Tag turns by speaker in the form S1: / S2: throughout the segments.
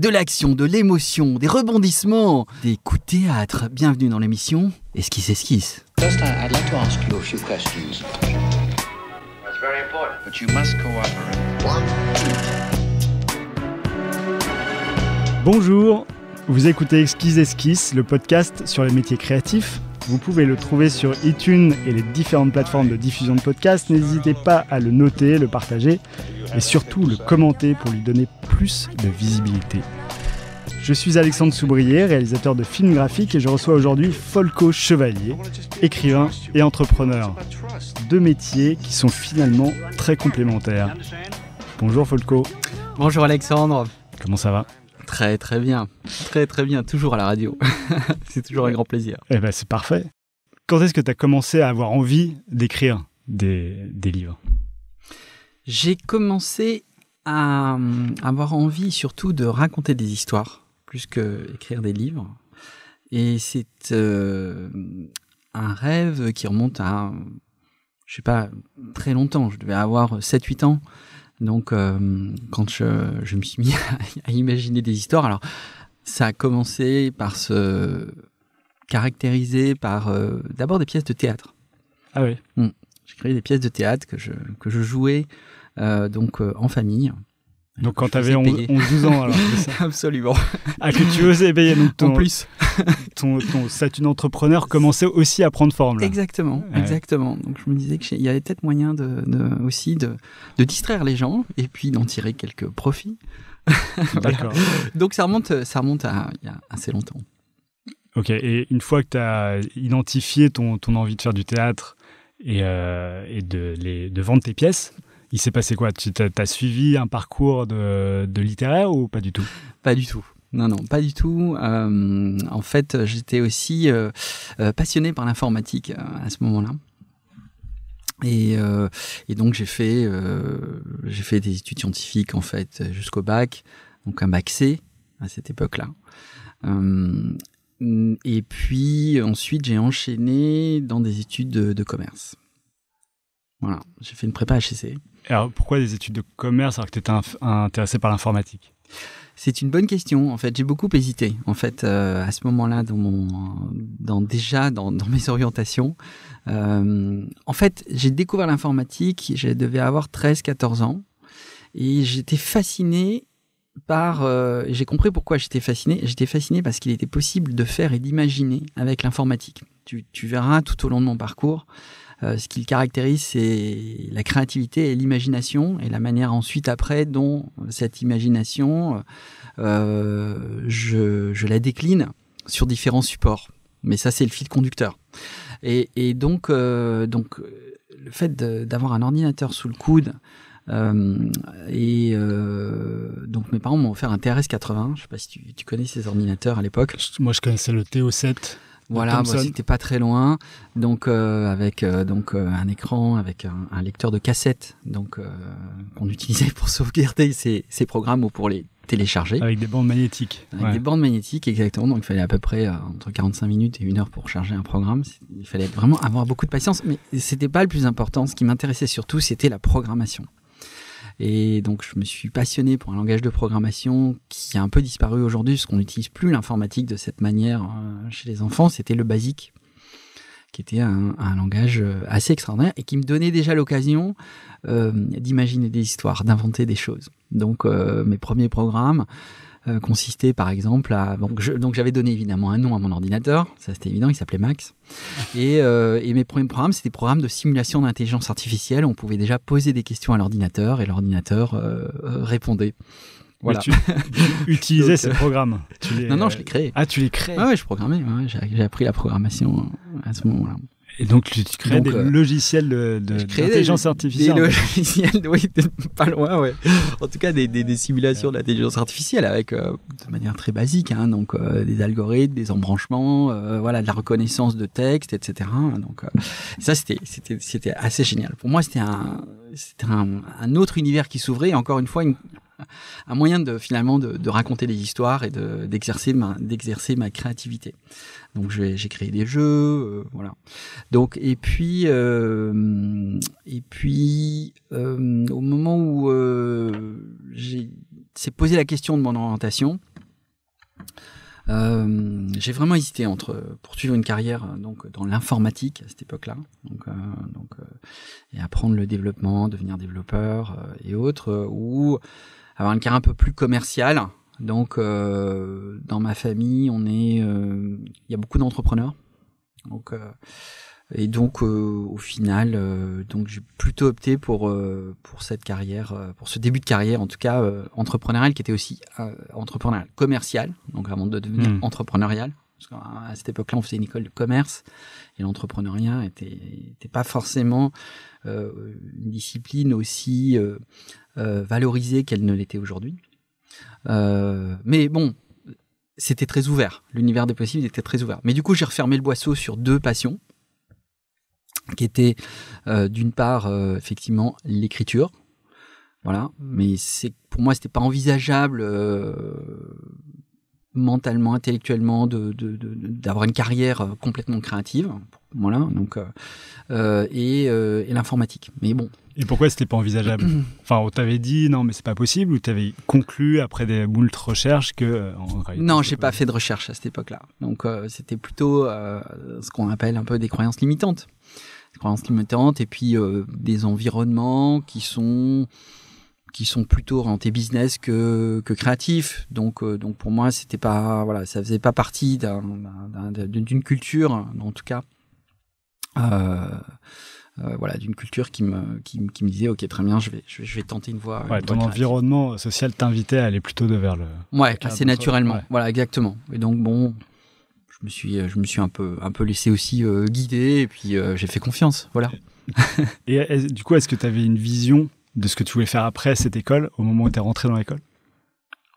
S1: de l'action, de l'émotion, des rebondissements, des coups de théâtre. Bienvenue dans l'émission Esquisse.
S2: First, I'd like to ask you a few questions.
S3: That's very important.
S2: But you must cooperate.
S4: Bonjour, vous écoutez Esquisse, le podcast sur les métiers créatifs. Vous pouvez le trouver sur iTunes et les différentes plateformes de diffusion de podcasts. N'hésitez pas à le noter, le partager et surtout le commenter pour lui donner plus de visibilité. Je suis Alexandre Soubrier, réalisateur de films graphiques et je reçois aujourd'hui Folco Chevalier, écrivain et entrepreneur. Deux métiers qui sont finalement très complémentaires. Bonjour Folco.
S1: Bonjour Alexandre.
S4: Comment ça va ?
S1: Très bien, toujours à la radio. C'est toujours un grand plaisir.
S4: Eh ben c'est parfait. Quand est-ce que tu as commencé à avoir envie d'écrire des livres ?
S1: J'ai commencé à avoir envie surtout de raconter des histoires, plus qu'écrire des livres. Et c'est un rêve qui remonte à, je sais pas, très longtemps. Je devais avoir 7-8 ans. Donc, quand je me suis mis à imaginer des histoires, alors ça a commencé par se caractériser par d'abord des pièces de théâtre.
S4: Ah oui.
S1: J'ai créé des pièces de théâtre que je jouais en famille.
S4: Donc quand tu avais 11-12 ans, alors c'est ça.
S1: Absolument.
S4: Ah, que tu osais payer. Donc
S1: en plus.
S4: ton statut d'entrepreneur commençait aussi à prendre forme. Là.
S1: Exactement. Donc je me disais qu'il y avait peut-être moyen de distraire les gens et puis d'en tirer quelques profits.
S4: D'accord.
S1: Donc ça remonte à il y a assez longtemps.
S4: Ok, et une fois que tu as identifié ton envie de faire du théâtre et de vendre tes pièces, il s'est passé quoi ? Tu as suivi un parcours de littéraire ou pas du tout ?
S1: Pas du tout. Non, pas du tout. En fait, j'étais aussi passionné par l'informatique à ce moment-là. Et donc j'ai fait des études scientifiques en fait jusqu'au bac, donc un bac C à cette époque-là. Et puis ensuite j'ai enchaîné dans des études de commerce. Voilà, j'ai fait une prépa HEC.
S4: Alors pourquoi des études de commerce alors que tu étais intéressé par l'informatique ?
S1: C'est une bonne question. En fait, j'ai beaucoup hésité. En fait, à ce moment-là, dans mes orientations, en fait, j'ai découvert l'informatique. Je devais avoir 13-14 ans et j'étais fasciné par. J'ai compris pourquoi j'étais fasciné. J'étais fasciné parce qu'il était possible de faire et d'imaginer avec l'informatique. Tu verras tout au long de mon parcours. Ce qui le caractérise, c'est la créativité et l'imagination et la manière ensuite après dont cette imagination, je la décline sur différents supports. Mais ça, c'est le fil conducteur. Et donc le fait d'avoir un ordinateur sous le coude, donc mes parents m'ont offert un TRS-80. Je sais pas si tu connais ces ordinateurs à l'époque.
S4: Moi, je connaissais le TO7.
S1: Voilà, c'était pas très loin, donc avec un écran, avec un lecteur de cassette, donc qu'on utilisait pour sauvegarder ces programmes ou pour les télécharger.
S4: Avec des bandes magnétiques.
S1: Avec des bandes magnétiques, exactement. Donc il fallait à peu près entre 45 minutes et 1 heure pour charger un programme. Il fallait vraiment avoir beaucoup de patience, mais c'était pas le plus important. Ce qui m'intéressait surtout, c'était la programmation. Et donc, je me suis passionné pour un langage de programmation qui a un peu disparu aujourd'hui, parce qu'on n'utilise plus l'informatique de cette manière chez les enfants. C'était le BASIC, qui était un langage assez extraordinaire et qui me donnait déjà l'occasion d'imaginer des histoires, d'inventer des choses. Donc, mes premiers programmes consistaient par exemple à... Donc, j'avais donné évidemment un nom à mon ordinateur, ça c'était évident, il s'appelait Max. Et mes premiers programmes, c'était des programmes de simulation d'intelligence artificielle. On pouvait déjà poser des questions à l'ordinateur et l'ordinateur répondait. Voilà.
S4: Tu utilisais ces programmes.
S1: Non, je les créais.
S4: Ah, tu les crées ?
S1: Ouais, je programmais. Ouais, j'ai appris la programmation à ce moment-là.
S4: Et donc, tu crées des logiciels d'intelligence artificielle.
S1: Des logiciels, oui, pas loin, ouais. En tout cas, des simulations d'intelligence artificielle avec, de manière très basique, hein, donc des algorithmes, des embranchements, de la reconnaissance de texte, etc. Donc, ça, c'était assez génial. Pour moi, c'était un autre univers qui s'ouvrait. Et encore une fois, un moyen de raconter des histoires et d'exercer ma créativité. Donc j'ai créé des jeux, voilà. Donc et puis au moment où s'est posé la question de mon orientation, J'ai vraiment hésité entre poursuivre une carrière donc dans l'informatique à cette époque-là, et apprendre le développement, devenir développeur et autres, ou avoir une carrière un peu plus commerciale. Donc, dans ma famille, il y a beaucoup d'entrepreneurs. Donc, au final, donc j'ai plutôt opté pour cette carrière, pour ce début de carrière, en tout cas entrepreneurial, qui était aussi entrepreneurial commercial. Donc, avant de devenir entrepreneurial, parce qu'à cette époque-là, on faisait une école de commerce et l'entrepreneuriat était pas forcément une discipline aussi valorisée qu'elle ne l'était aujourd'hui. Mais bon, c'était très ouvert. L'univers des possibles était très ouvert. Mais du coup, j'ai refermé le boisseau sur 2 passions, qui étaient d'une part effectivement l'écriture. Voilà. Mais pour moi, c'était pas envisageable mentalement, intellectuellement, d'avoir une carrière complètement créative. Voilà. Donc, et l'informatique. Mais bon.
S4: Et pourquoi c'était pas envisageable? Enfin, on t'avait dit non, mais c'est pas possible, ou t'avais conclu après des moult recherches que en réalité,
S1: non, j'ai pas fait de recherche à cette époque-là. Donc c'était plutôt ce qu'on appelle un peu des croyances limitantes. Des croyances limitantes et puis des environnements qui sont plutôt orientés business que créatifs. Donc pour moi, c'était pas, voilà, ça faisait pas partie d'une culture, en tout cas. Voilà, d'une culture qui me disait ok, très bien, je vais tenter une voie.
S4: Ouais, ton environnement social t'invitait à aller plutôt vers le.
S1: Ouais, assez naturellement.
S4: Ouais.
S1: Voilà, exactement. Et donc bon, je me suis un peu laissé aussi guider, et puis j'ai fait confiance. Voilà.
S4: Et du coup, est-ce que tu avais une vision de ce que tu voulais faire après cette école au moment où tu es rentré dans l'école?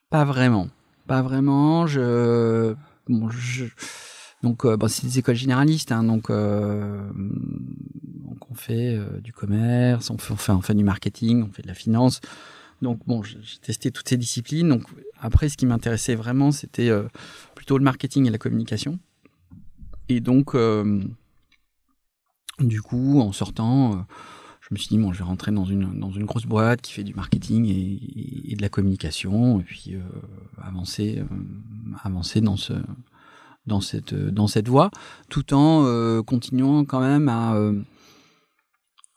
S1: Pas vraiment. Donc, c'est des écoles généralistes, hein, donc on fait du commerce, on fait du marketing, on fait de la finance. Donc bon, j'ai testé toutes ces disciplines. Donc après, ce qui m'intéressait vraiment, c'était plutôt le marketing et la communication. Et donc, du coup, en sortant, je me suis dit bon, je vais rentrer dans une grosse boîte qui fait du marketing et de la communication, et puis avancer dans cette voie, tout en continuant quand même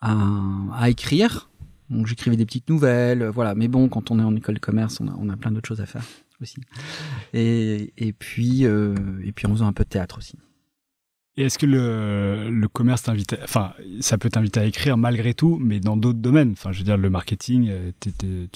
S1: à écrire. Donc j'écrivais des petites nouvelles, voilà. Mais bon, quand on est en école de commerce, on a plein d'autres choses à faire aussi. Et puis en faisant un peu de théâtre aussi.
S4: Et est-ce que le commerce t'invite, enfin, ça peut t'inviter à écrire malgré tout, mais dans d'autres domaines? Enfin, je veux dire, le marketing, tu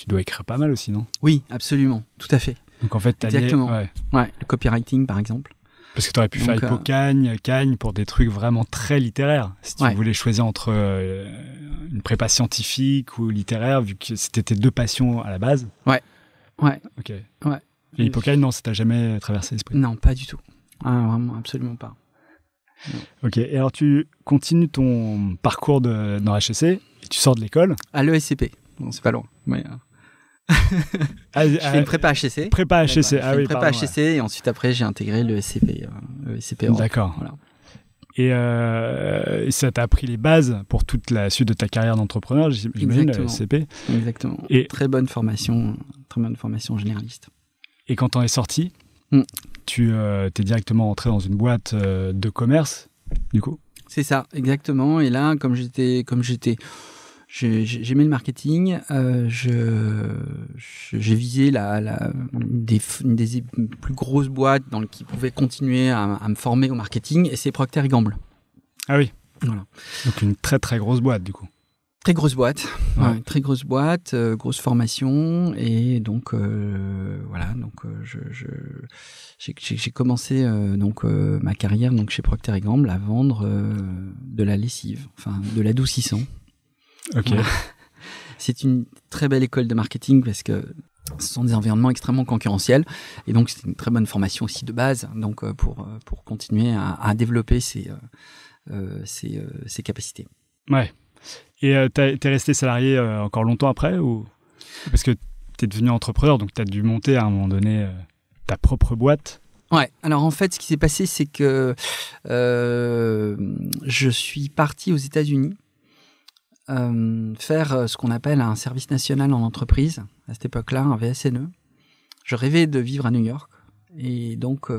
S4: dois écrire pas mal aussi, non?
S1: Oui, absolument, tout à fait.
S4: Donc en fait, t'as
S1: exactement. Ouais, le copywriting par exemple.
S4: Parce que tu aurais pu faire Hippocagne, Cagne pour des trucs vraiment très littéraires. Si tu voulais choisir entre une prépa scientifique ou littéraire, vu que c'était tes 2 passions à la base.
S1: Ouais.
S4: Ok.
S1: Ouais.
S4: Et Hippocagne, non, ça t'a jamais traversé l'esprit?
S1: Non, pas du tout. Ah, vraiment, absolument pas. Non.
S4: Ok. Et alors, tu continues ton parcours dans HEC et tu sors de l'école.
S1: À l'ESCP. Bon, c'est pas loin. Mais, je fais une prépa HEC.
S4: Prépa HEC,
S1: ah oui, prépa HEC, et ensuite après j'ai intégré le SCP.
S4: D'accord.
S1: Voilà.
S4: Et ça t'a appris les bases pour toute la suite de ta carrière d'entrepreneur, j'imagine, le SCP.
S1: Exactement.
S4: Et
S1: très bonne formation généraliste.
S4: Et quand t'en es sorti, tu t'es directement entré dans une boîte de commerce, du coup? C'est
S1: ça, exactement. Et là, comme j'aimais le marketing, j'ai visé une des plus grosses boîtes qui pouvait continuer à me former au marketing, et c'est Procter & Gamble.
S4: Ah oui.
S1: Voilà.
S4: Donc une très très grosse boîte du coup.
S1: Très grosse boîte, très grosse boîte, grosse formation, et donc voilà, donc j'ai commencé ma carrière donc chez Procter & Gamble à vendre de la lessive, enfin de l'adoucissant.
S4: Ok.
S1: Voilà. C'est une très belle école de marketing parce que ce sont des environnements extrêmement concurrentiels, et donc c'est une très bonne formation aussi de base, donc pour continuer à développer ses capacités.
S4: Ouais. Et t'es resté salarié encore longtemps après, ou parce que t'es devenu entrepreneur, donc t'as dû monter à un moment donné ta propre boîte?
S1: Ouais. Alors en fait, ce qui s'est passé, c'est que je suis parti aux États-Unis faire ce qu'on appelle un service national en entreprise, à cette époque-là, un VSNE. Je rêvais de vivre à New York, Et donc,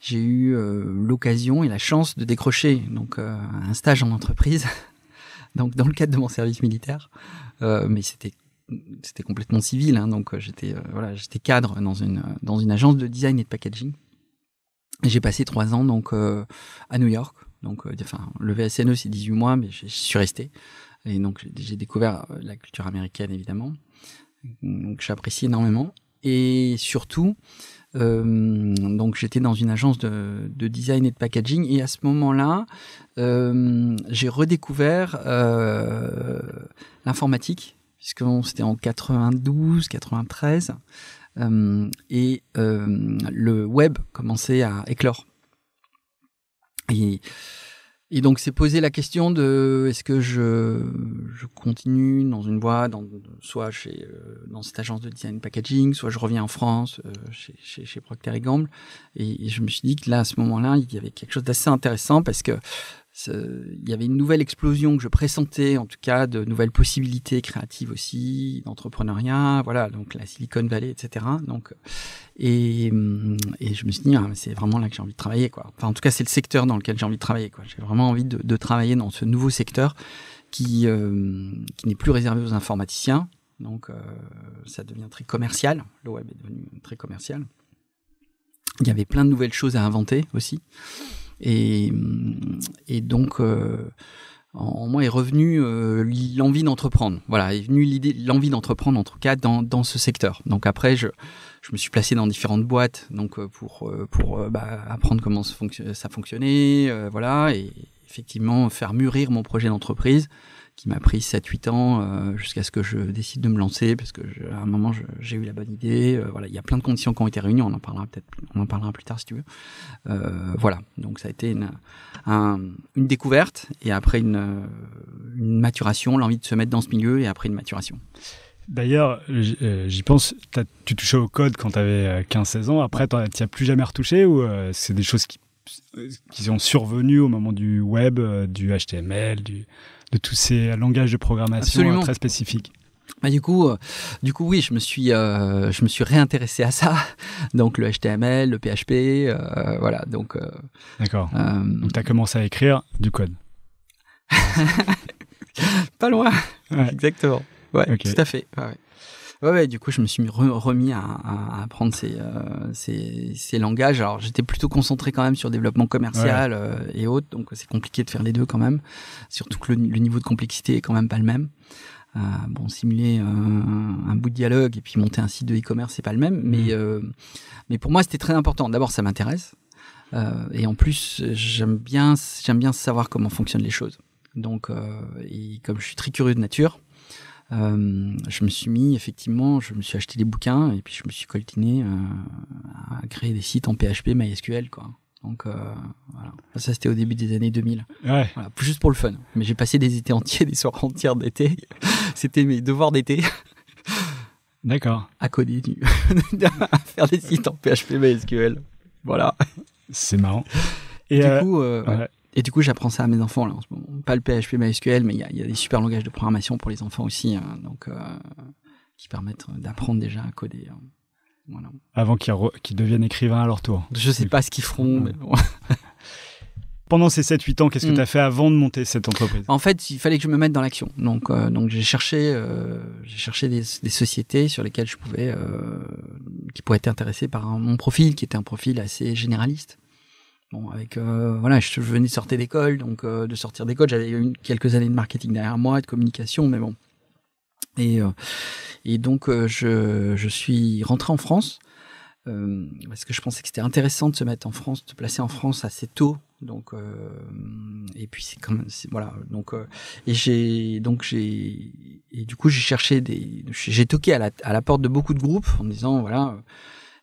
S1: j'ai eu l'occasion et la chance de décrocher donc un stage en entreprise, donc dans le cadre de mon service militaire. Mais c'était complètement civil, hein, donc j'étais cadre dans une agence de design et de packaging. Et j'ai passé 3 ans donc à New York. Donc, le VSNE c'est 18 mois, mais je suis resté. Et donc j'ai découvert la culture américaine évidemment. Donc j'apprécie énormément. Et surtout, donc j'étais dans une agence de design et de packaging. Et à ce moment-là, j'ai redécouvert l'informatique, puisque c'était en 92, 93. Et le web commençait à éclore. Et donc, c'est posé la question de est-ce que je continue dans une voie, soit dans cette agence de design packaging, soit je reviens en France chez Procter & Gamble. Et je me suis dit que là, à ce moment-là, il y avait quelque chose d'assez intéressant parce que il y avait une nouvelle explosion que je pressentais, en tout cas, de nouvelles possibilités créatives aussi, d'entrepreneuriat, voilà, donc la Silicon Valley, etc. Donc, et je me suis dit, c'est vraiment là que j'ai envie de travailler, quoi. Enfin, en tout cas, c'est le secteur dans lequel j'ai envie de travailler, quoi. J'ai vraiment envie de travailler dans ce nouveau secteur qui n'est plus réservé aux informaticiens. Donc, ça devient très commercial. Le web est devenu très commercial. Il y avait plein de nouvelles choses à inventer aussi. Et donc en moi est revenue l'envie d'entreprendre. Voilà, est venue l'envie d'entreprendre en tout cas dans ce secteur. Donc après je me suis placé dans différentes boîtes donc pour apprendre comment ça fonctionnait, voilà, et effectivement faire mûrir mon projet d'entreprise qui m'a pris 7-8 ans jusqu'à ce que je décide de me lancer parce que à un moment j'ai eu la bonne idée. Voilà, il y a plein de conditions qui ont été réunies. On en parlera plus tard si tu veux. Voilà, donc ça a été une découverte et après une maturation, l'envie de se mettre dans ce milieu et après une maturation.
S4: D'ailleurs, j'y pense, tu touchais au code quand tu avais 15-16 ans. Après, tu n'y as plus jamais retouché ou c'est des choses qui sont survenues au moment du web, du HTML, de tous ces langages de programmation très spécifiques?
S1: Du coup, oui, je me suis réintéressé à ça. Donc le HTML, le PHP, voilà. Donc.
S4: D'accord. Donc tu as commencé à écrire du code.
S1: Pas loin.
S4: Ouais.
S1: Exactement. Ouais,
S4: okay.
S1: Tout à fait. Ouais, du coup, je me suis remis à apprendre ces langages. Alors, j'étais plutôt concentré quand même sur le développement commercial et autres, donc c'est compliqué de faire les deux quand même. Surtout que le niveau de complexité est quand même pas le même. Simuler un bout de dialogue et puis monter un site de e-commerce, c'est pas le même. Mais pour moi, c'était très important. D'abord, ça m'intéresse. Et en plus, j'aime bien savoir comment fonctionnent les choses. Donc, et comme je suis très curieux de nature, je me suis acheté des bouquins et puis je me suis coltiné à créer des sites en PHP, MySQL, quoi. Donc voilà, ça c'était au début des années 2000.
S4: Ouais.
S1: Voilà, juste pour le fun. Mais j'ai passé des étés entiers, des soirs entières d'été. C'était mes devoirs d'été.
S4: D'accord.
S1: À coder, à faire des sites en PHP, MySQL. Voilà.
S4: C'est marrant.
S1: Et du coup, j'apprends ça à mes enfants là en ce moment. Pas le PHP, MySQL, mais il y a des super langages de programmation pour les enfants aussi, hein, donc qui permettent d'apprendre déjà à coder. Voilà.
S4: Avant qu'ils deviennent écrivains à leur tour.
S1: Je sais pas ce qu'ils feront, mais bon.
S4: Pendant ces 7-8 ans, qu'est-ce que tu as fait avant de monter cette entreprise?
S1: En fait, il fallait que je me mette dans l'action. Donc j'ai cherché des sociétés sur lesquelles qui pourraient être intéressées par mon profil, qui était un profil assez généraliste. Bon, je venais de sortir d'école, j'avais eu quelques années de marketing derrière moi, de communication, mais bon. Et donc je suis rentré en France parce que je pensais que c'était intéressant de se mettre en France, de placer en France assez tôt. Donc et puis j'ai toqué à la porte de beaucoup de groupes en me disant voilà.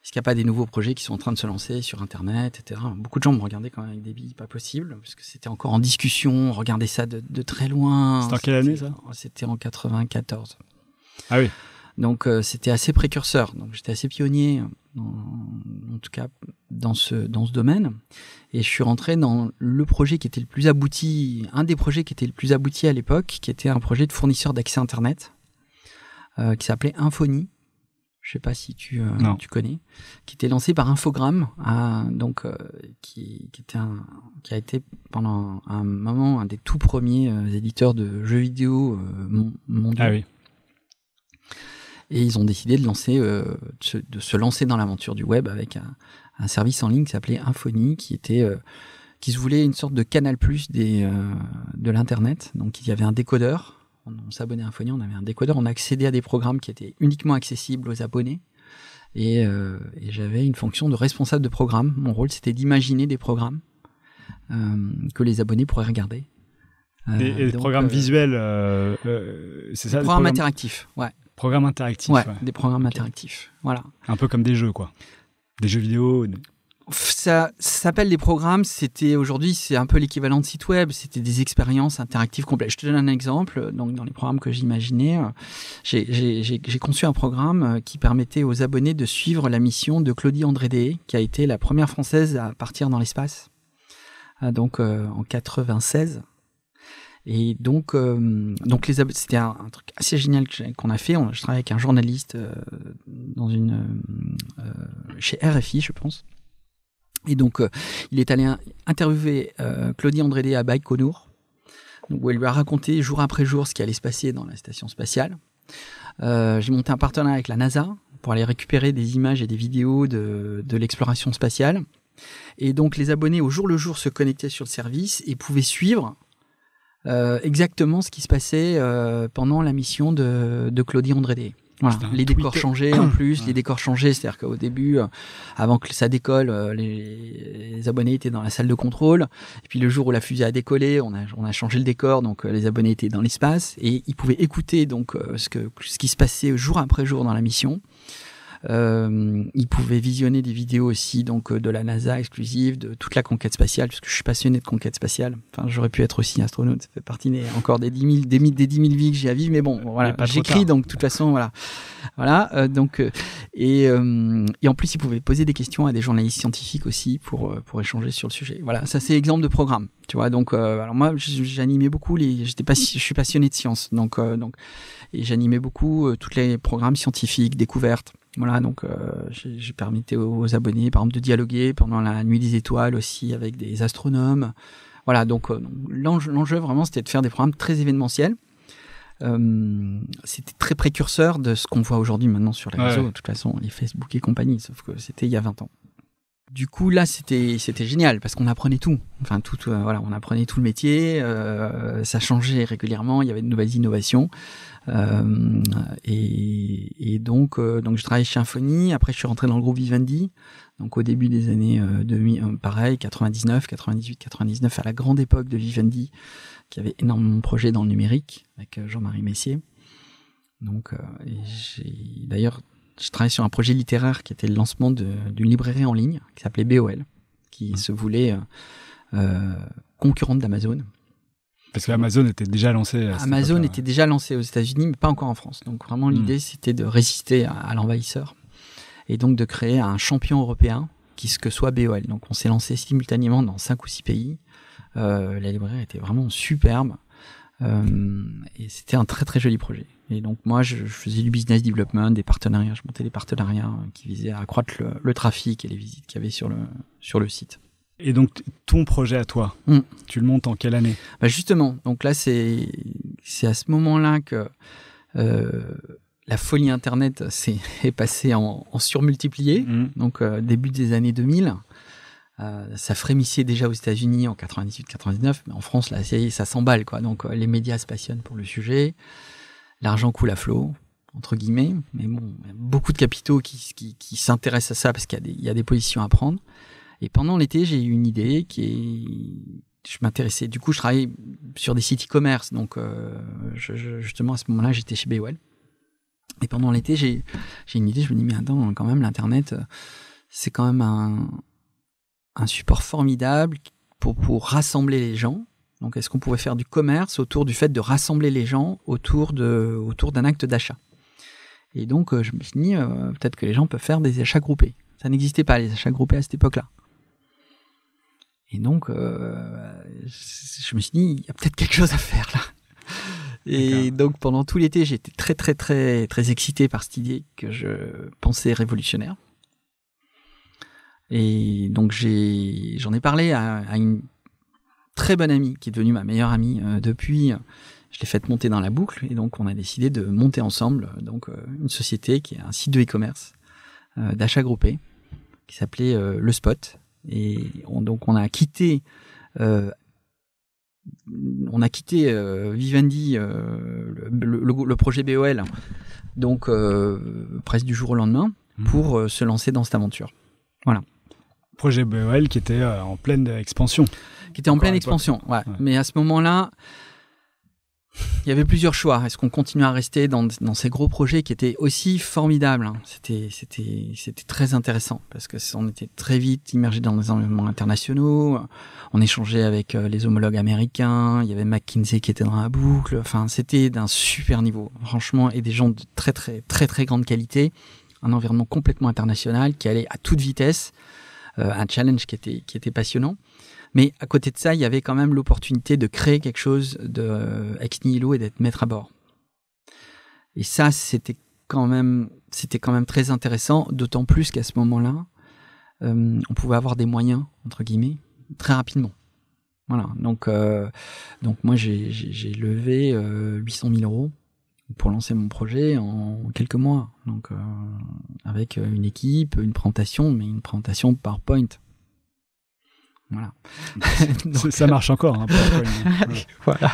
S1: Est-ce qu'il n'y a pas des nouveaux projets qui sont en train de se lancer sur Internet, etc. Beaucoup de gens me regardaient quand même avec des billes pas possibles, parce que c'était encore en discussion, on regardait ça de très loin.
S4: C'était en quelle année, ça?
S1: C'était en 94.
S4: Ah oui.
S1: Donc c'était assez précurseur, donc j'étais assez pionnier, en tout cas dans ce domaine. Et je suis rentré dans le projet qui était le plus abouti, un des projets qui était le plus abouti à l'époque, qui était un projet de fournisseur d'accès Internet, qui s'appelait Infony. Je sais pas si tu connais, qui était lancé par Infogrames, qui a été pendant un moment un des tout premiers éditeurs de jeux vidéo mondiaux.
S4: Ah oui.
S1: Et ils ont décidé de se lancer dans l'aventure du web avec un service en ligne qui s'appelait Infony, qui se voulait une sorte de Canal+ de l'internet. Donc il y avait un décodeur. On s'abonnait à Infony, on avait un décodeur, on accédait à des programmes qui étaient uniquement accessibles aux abonnés. Et j'avais une fonction de responsable de programme. Mon rôle, c'était d'imaginer des programmes que les abonnés pourraient regarder.
S4: Des programmes visuels, c'est ça?
S1: Des programmes interactifs, ouais.
S4: Programmes interactifs.
S1: Ouais, des programmes interactifs, voilà.
S4: Un peu comme des jeux, quoi. Des jeux vidéo.
S1: Ça s'appelle des programmes. Aujourd'hui, c'est un peu l'équivalent de site web. C'était des expériences interactives complètes. Je te donne un exemple. Donc, dans les programmes que j'imaginais, j'ai conçu un programme qui permettait aux abonnés de suivre la mission de Claudie Andrédé, qui a été la première Française à partir dans l'espace. Donc, en 96. Et donc c'était un truc assez génial qu'on a fait. Je travaillais avec un journaliste chez RFI, je pense. Et donc, il est allé interviewer Claudie Andrédé à Baïkonour, où elle lui a raconté jour après jour ce qui allait se passer dans la station spatiale. J'ai monté un partenariat avec la NASA pour aller récupérer des images et des vidéos de l'exploration spatiale. Et donc, les abonnés, au jour le jour, se connectaient sur le service et pouvaient suivre exactement ce qui se passait pendant la mission de Claudie Andrédé. Voilà. Les décors changeaient en plus, les décors changeaient, c'est-à-dire qu'au début, avant que ça décolle, les abonnés étaient dans la salle de contrôle. Et puis le jour où la fusée a décollé, on a changé le décor, donc les abonnés étaient dans l'espace et ils pouvaient écouter donc ce qui se passait jour après jour dans la mission. Ils pouvaient visionner des vidéos aussi donc de la NASA exclusive, de toute la conquête spatiale, parce que je suis passionné de conquête spatiale. Enfin, j'aurais pu être aussi astronaute, ça fait partie encore des 10 000 vies que j'ai à vivre, mais bon, voilà, j'écris donc de toute façon, voilà. Donc et en plus ils pouvaient poser des questions à des journalistes scientifiques aussi pour échanger sur le sujet. Voilà, ça c'est exemple de programme, tu vois. Donc alors moi j'animais beaucoup je suis passionné de science, donc et j'animais beaucoup tous les programmes scientifiques, découvertes. Voilà, donc j'ai permis aux abonnés, par exemple, de dialoguer pendant la nuit des étoiles aussi avec des astronomes. Voilà, donc l'enjeu vraiment, c'était de faire des programmes très événementiels. C'était très précurseur de ce qu'on voit aujourd'hui maintenant sur les réseaux, de toute façon, les Facebook et compagnie, sauf que c'était il y a 20 ans. Du coup, là, c'était génial parce qu'on apprenait tout. Enfin, on apprenait tout le métier. Ça changeait régulièrement. Il y avait de nouvelles innovations. Et donc, je travaillais chez Infony. Après, je suis rentré dans le groupe Vivendi. Donc, au début des années 2000, pareil, 98, 99, à la grande époque de Vivendi, qui avait énormément de projets dans le numérique avec Jean-Marie Messier. Donc, d'ailleurs, je travaillais sur un projet littéraire qui était le lancement d'une librairie en ligne qui s'appelait BOL, qui se voulait concurrente d'Amazon.
S4: Parce qu'Amazon était déjà lancé.
S1: Amazon était déjà lancé aux États-Unis, mais pas encore en France. Donc vraiment, l'idée, c'était de résister à l'envahisseur et donc de créer un champion européen que soit BOL. Donc on s'est lancé simultanément dans 5 ou 6 pays. La librairie était vraiment superbe. Et c'était un très très joli projet. Et donc moi je faisais du business development, des partenariats, je montais des partenariats qui visaient à accroître le trafic et les visites qu'il y avait sur le site.
S4: Et donc ton projet à toi, tu le montes en quelle année?
S1: Justement, donc là c'est à ce moment-là que la folie internet est passée en surmultiplié. Donc début des années 2000. Ça frémissait déjà aux États-Unis en 98-99, mais en France, là, ça s'emballe, quoi. Donc, les médias se passionnent pour le sujet. L'argent coule à flot, entre guillemets. Mais bon, il y a beaucoup de capitaux qui s'intéressent à ça parce qu'il y a des positions à prendre. Et pendant l'été, j'ai eu une idée je m'intéressais. Du coup, je travaillais sur des sites e-commerce. Donc, justement, à ce moment-là, j'étais chez BOL. Et pendant l'été, j'ai une idée. Je me dis, mais attends, quand même, l'Internet, c'est quand même un support formidable pour rassembler les gens. Donc, est-ce qu'on pouvait faire du commerce autour du fait de rassembler les gens autour d'un acte d'achat? Et donc, je me suis dit, peut-être que les gens peuvent faire des achats groupés. Ça n'existait pas, les achats groupés à cette époque-là. Et donc, je me suis dit, il y a peut-être quelque chose à faire là. Et donc pendant tout l'été, j'étais très très très très excité par cette idée que je pensais révolutionnaire. Et donc j'en ai parlé à une très bonne amie qui est devenue ma meilleure amie depuis. Je l'ai faite monter dans la boucle et donc on a décidé de monter ensemble donc une société qui est un site de e-commerce d'achat groupé qui s'appelait Le Spot. Et donc on a quitté Vivendi, le projet BOL, donc presque du jour au lendemain, pour se lancer dans cette aventure. Voilà.
S4: Projet BOL qui était en pleine expansion.
S1: Ouais. Mais à ce moment-là, il y avait plusieurs choix. Est-ce qu'on continue à rester dans ces gros projets qui étaient aussi formidables, hein. C'était très intéressant parce que on était très vite immergé dans des environnements internationaux. On échangeait avec les homologues américains. Il y avait McKinsey qui était dans la boucle. Enfin, c'était d'un super niveau, franchement, et des gens de très très très très grande qualité. Un environnement complètement international qui allait à toute vitesse. Un challenge qui était passionnant. Mais à côté de ça, il y avait quand même l'opportunité de créer quelque chose de ex nihilo et d'être maître à bord. Et ça, c'était quand même très intéressant, d'autant plus qu'à ce moment-là, on pouvait avoir des moyens, entre guillemets, très rapidement. Voilà. Donc moi, j'ai levé 800 000 euros pour lancer mon projet en quelques mois. Donc, avec une équipe, une présentation, mais une présentation PowerPoint. Voilà.
S4: Donc, ça marche encore. Hein,
S1: voilà.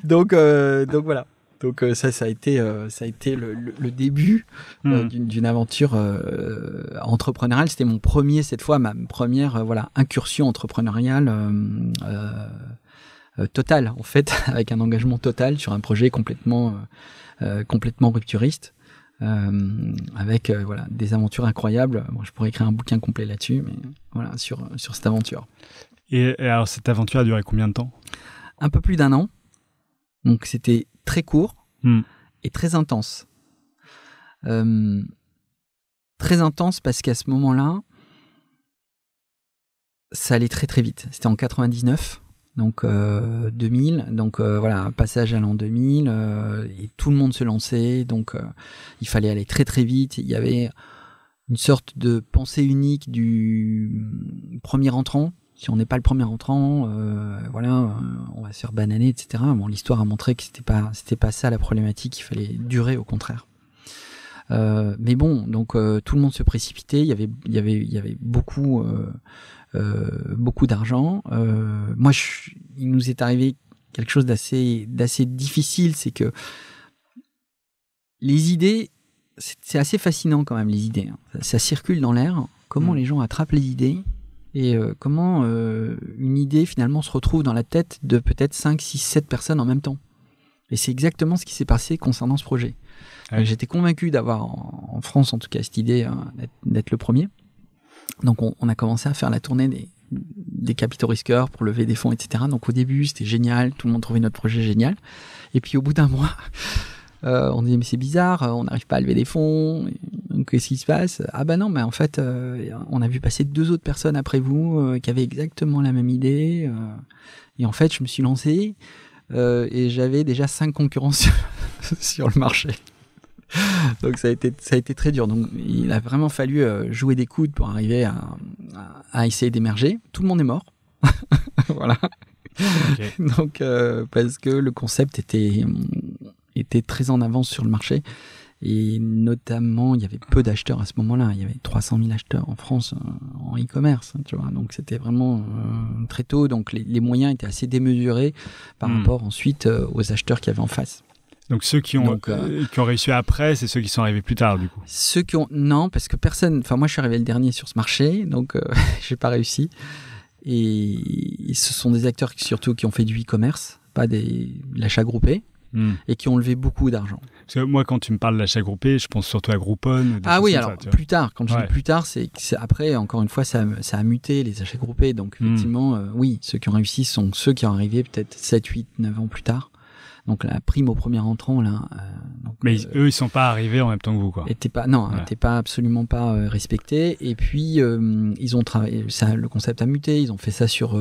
S1: Donc voilà. Donc ça a été le début d'une aventure entrepreneuriale. C'était ma première incursion entrepreneuriale totale, en fait, avec un engagement total sur un projet complètement rupturiste. Avec des aventures incroyables. Bon, je pourrais écrire un bouquin complet là-dessus, mais voilà, sur cette aventure.
S4: Et alors cette aventure a duré combien de temps ?
S1: Un peu plus d'1 an. Donc c'était très court et très intense. Très intense parce qu'à ce moment-là, ça allait très très vite. C'était en 99. Donc 2000, donc passage à l'an 2000, et tout le monde se lançait, donc il fallait aller très très vite. Il y avait une sorte de pensée unique du premier entrant. Si on n'est pas le premier entrant, on va se faire bananer, etc. Bon, l'histoire a montré que c'était pas ça la problématique. Il fallait durer, au contraire. Mais bon, donc tout le monde se précipitait. Il y avait beaucoup d'argent. Moi, il nous est arrivé quelque chose d'assez difficile, c'est que les idées, c'est assez fascinant quand même, les idées. Hein. Ça circule dans l'air. Comment les gens attrapent les idées et comment une idée finalement se retrouve dans la tête de peut-être 5, 6, 7 personnes en même temps. Et c'est exactement ce qui s'est passé concernant ce projet. Ouais. J'étais convaincu d'avoir, en France en tout cas, cette idée d'être le premier. Donc on a commencé à faire la tournée des capitaux risqueurs pour lever des fonds, etc. Donc au début, c'était génial, tout le monde trouvait notre projet génial. Et puis au bout d'un mois, on disait mais c'est bizarre, on n'arrive pas à lever des fonds, donc qu'est-ce qui se passe ? Ah ben non, mais en fait, on a vu passer 2 autres personnes après vous qui avaient exactement la même idée. Et en fait, je me suis lancé et j'avais déjà 5 concurrents sur le marché. Donc ça a été très dur. Donc il a vraiment fallu jouer des coudes pour arriver à essayer d'émerger. Tout le monde est mort. Voilà. Okay. Donc parce que le concept était très en avance sur le marché et notamment il y avait peu d'acheteurs à ce moment-là. Il y avait 300 000 acheteurs en France en e-commerce, tu vois. Donc c'était vraiment très tôt. Donc les moyens étaient assez démesurés par rapport ensuite aux acheteurs qu'il y avait en face.
S4: Donc ceux qui ont réussi après, c'est ceux qui sont arrivés plus tard, du coup.
S1: Non, parce que personne. Enfin, moi, je suis arrivé le dernier sur ce marché, donc j'ai pas réussi. Et ce sont des acteurs surtout qui ont fait du e-commerce, pas de l'achat groupé, et qui ont levé beaucoup d'argent.
S4: Parce que moi, quand tu me parles d'achat groupé, je pense surtout à Groupon.
S1: Ah oui, alors plus tard. Quand je dis plus tard, c'est après. Encore une fois, ça a muté les achats groupés. Donc effectivement, oui, ceux qui ont réussi sont ceux qui sont arrivés peut-être 7, 8, 9 ans plus tard. Donc la prime au premier entrant là.
S4: Mais eux, ils sont pas arrivés en même temps que vous, quoi.
S1: N'étaient pas absolument pas respectés. Et puis ils ont travaillé. Ça, le concept a muté. Ils ont fait ça sur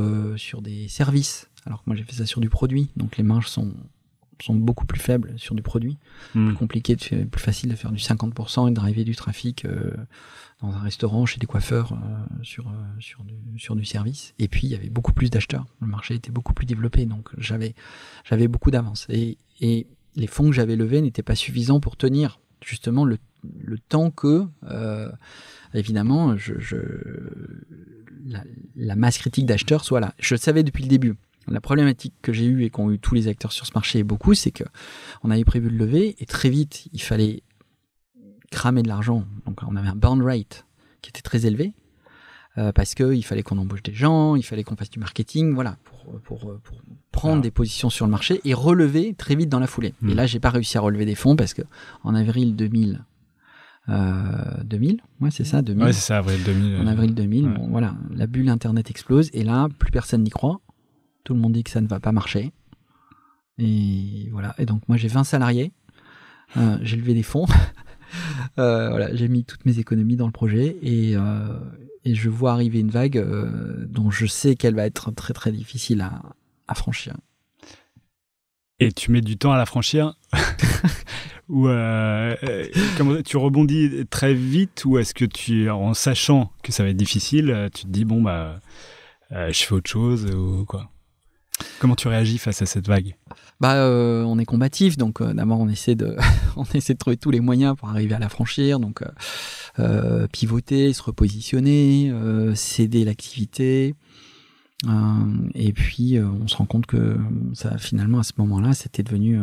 S1: des services. Alors que moi j'ai fait ça sur du produit. Donc les marges sont sont beaucoup plus faibles sur du produit. Plus compliqué, plus facile de faire du 50% et de driver du trafic dans un restaurant, chez des coiffeurs, sur du service. Et puis, il y avait beaucoup plus d'acheteurs. Le marché était beaucoup plus développé, donc j'avais beaucoup d'avance. Et les fonds que j'avais levés n'étaient pas suffisants pour tenir justement le temps que, évidemment, la masse critique d'acheteurs soit là. Je le savais depuis le début. La problématique que j'ai eue et qu'ont eu tous les acteurs sur ce marché et beaucoup, c'est que on avait prévu de lever et très vite, il fallait cramer de l'argent. Donc, on avait un burn rate qui était très élevé parce qu'il fallait qu'on embauche des gens, il fallait qu'on fasse du marketing, voilà, pour prendre des positions sur le marché et relever très vite dans la foulée. Et là, j'ai pas réussi à relever des fonds parce que en avril 2000, ouais, c'est ça, 2000.
S5: Ouais, c'est ça, avril 2000.
S1: En avril 2000,
S5: ouais.
S1: bon, voilà, la bulle Internet explose et là, plus personne n'y croit. Tout le monde dit que ça ne va pas marcher. Et voilà. Et donc, moi, j'ai 20 salariés. J'ai levé des fonds. Voilà, j'ai mis toutes mes économies dans le projet et je vois arriver une vague dont je sais qu'elle va être très, très difficile à franchir.
S5: Et tu mets du temps à la franchir ou comment tu rebondis très vite ou est-ce que en sachant que ça va être difficile, tu te dis bon bah je fais autre chose ou quoi? Comment tu réagis face à cette vague?
S1: On est combatif, donc d'abord on essaie de trouver tous les moyens pour arriver à la franchir, donc pivoter, se repositionner, céder l'activité, et puis on se rend compte que ça finalement à ce moment-là c'était devenu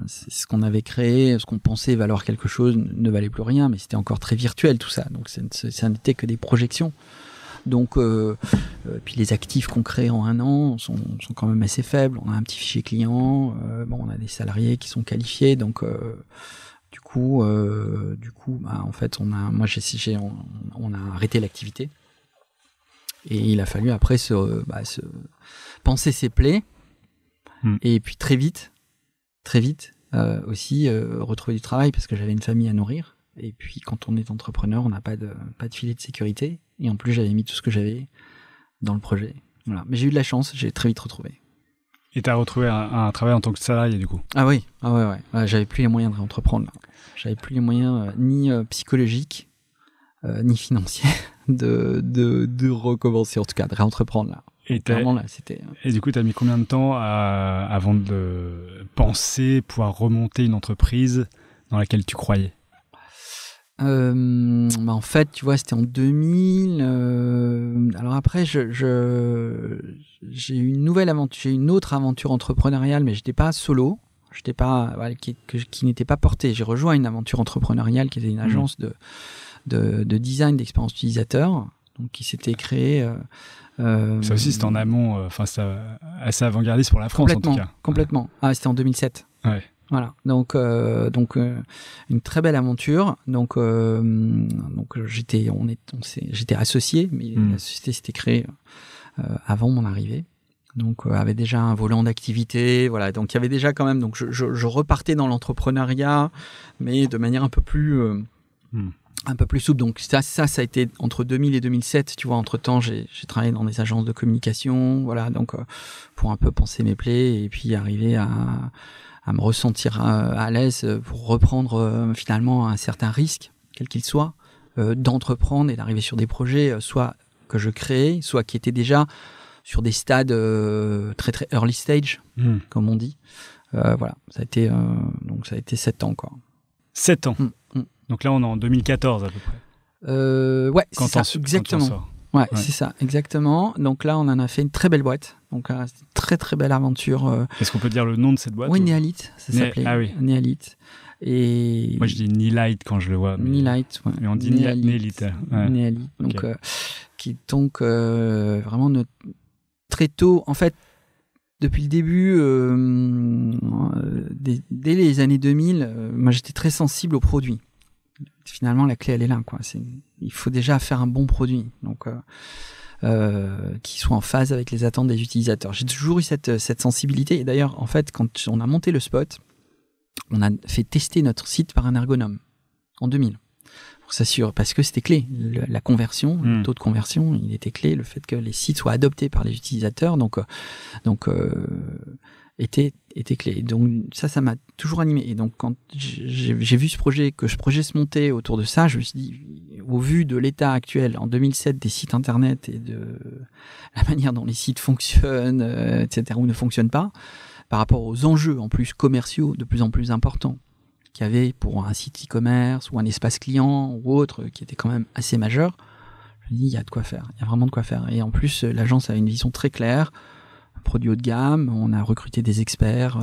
S1: ce qu'on avait créé, ce qu'on pensait valoir quelque chose ne valait plus rien, mais c'était encore très virtuel tout ça, donc ça n'était que des projections. Donc, puis les actifs qu'on crée en un an sont quand même assez faibles. On a un petit fichier client, on a des salariés qui sont qualifiés, donc du coup, en fait, on a arrêté l'activité et il a fallu après se penser ses plaies et puis très vite aussi retrouver du travail parce que j'avais une famille à nourrir. Et puis, quand on est entrepreneur, on n'a pas de filet de sécurité. Et en plus, j'avais mis tout ce que j'avais dans le projet. Voilà. Mais j'ai eu de la chance, j'ai très vite retrouvé.
S5: Et tu as retrouvé un travail en tant que salarié, du coup? Ah
S1: oui, ouais. J'avais plus les moyens de réentreprendre. Là. J'avais plus les moyens ni psychologiques, ni financiers de recommencer, en tout cas, de réentreprendre. Là.
S5: Et,
S1: clairement, là, c'était...
S5: Et du coup, tu as mis combien de temps avant de penser pouvoir remonter une entreprise dans laquelle tu croyais?
S1: En fait, tu vois, c'était en 2000. Alors après, j'ai eu une nouvelle aventure, j'ai eu une autre aventure entrepreneuriale, mais j'étais pas solo. J'étais pas, qui n'était pas portée. J'ai rejoint une aventure entrepreneuriale qui était une agence de design d'expérience utilisateur, donc qui s'était créée.
S5: Ça aussi, c'était en amont. C'était assez avant-gardiste pour la France, en tout cas.
S1: Complètement. Ah, c'était en 2007.
S5: Ouais.
S1: Voilà, donc une très belle aventure. Donc j'étais associé, mais la société s'était créée avant mon arrivée. Donc avait déjà un volant d'activité, voilà. Donc il y avait déjà quand même. Donc je repartais dans l'entrepreneuriat, mais de manière un peu plus souple. Donc ça a été entre 2000 et 2007. Tu vois, entre temps j'ai travaillé dans des agences de communication, voilà. Donc pour un peu penser mes plaies et puis arriver à me ressentir à l'aise pour reprendre finalement un certain risque, quel qu'il soit, d'entreprendre et d'arriver sur des projets, soit que je créais, soit qui étaient déjà sur des stades très très early stage, comme on dit. Voilà, ça a été 7 ans, quoi.
S5: 7 ans. Donc là, on est en 2014 à peu près.
S1: Ouais, c'est ça, exactement. Ouais, c'est ça, exactement. Donc là, on en a fait une très belle boîte. Donc, c'est une très, très belle aventure.
S5: Est-ce qu'on peut dire le nom de cette boîte?
S1: Oui, Nealite, ça s'appelait.
S5: Ah oui.
S1: Nealite. Et...
S5: Moi, je dis Nealite quand je le vois.
S1: Nealite, ouais.
S5: Mais on dit Nealite. Ouais.
S1: Nealite. Donc, qui donc vraiment très tôt, en fait, depuis le début, dès les années 2000, moi, j'étais très sensible aux produits. Finalement, la clé, elle est là, quoi. Il faut déjà faire un bon produit, donc qui soit en phase avec les attentes des utilisateurs. J'ai toujours eu cette sensibilité. Et d'ailleurs, en fait, quand on a monté le spot, on a fait tester notre site par un ergonome en 2000 pour s'assurer, parce que c'était clé. La conversion, le taux de conversion, il était clé. Le fait que les sites soient adoptés par les utilisateurs, était clé. Donc ça m'a toujours animé. Et donc quand j'ai vu ce projet se monter autour de ça, je me suis dit, au vu de l'état actuel en 2007 des sites internet et de la manière dont les sites fonctionnent, etc., ou ne fonctionnent pas, par rapport aux enjeux en plus commerciaux de plus en plus importants qu'il y avait pour un site e-commerce ou un espace client ou autre qui était quand même assez majeur, je me dis, il y a de quoi faire. Il y a vraiment de quoi faire. Et en plus, l'agence a une vision très claire. Produit haut de gamme, on a recruté des experts,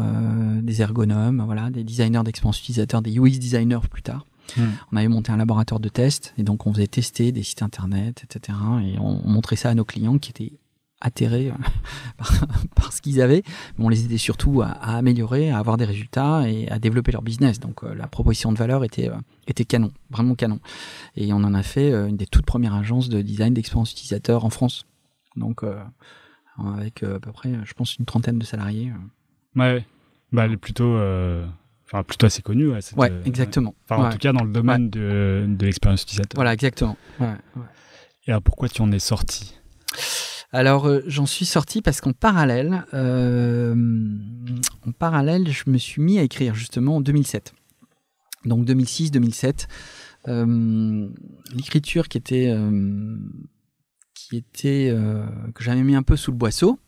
S1: des ergonomes, voilà, des designers d'expérience utilisateur, des UX designers plus tard. On avait monté un laboratoire de test et donc on faisait tester des sites internet, etc. Et on montrait ça à nos clients qui étaient atterrés par ce qu'ils avaient. Mais on les aidait surtout à améliorer, à avoir des résultats et à développer leur business. Donc la proposition de valeur était canon, vraiment canon. Et on en a fait une des toutes premières agences de design d'expérience utilisateur en France. Donc avec à peu près, je pense, une 30aine de salariés.
S5: Ouais, bah, elle est plutôt assez connue. Ouais,
S1: exactement.
S5: En tout cas, dans le domaine de l'expérience utilisateur.
S1: Voilà, exactement. Ouais.
S5: Et alors, pourquoi tu en es sorti ?
S1: Alors, j'en suis sorti parce qu'en parallèle, je me suis mis à écrire justement en 2007. Donc 2006-2007. L'écriture qui était que j'avais mis un peu sous le boisseau.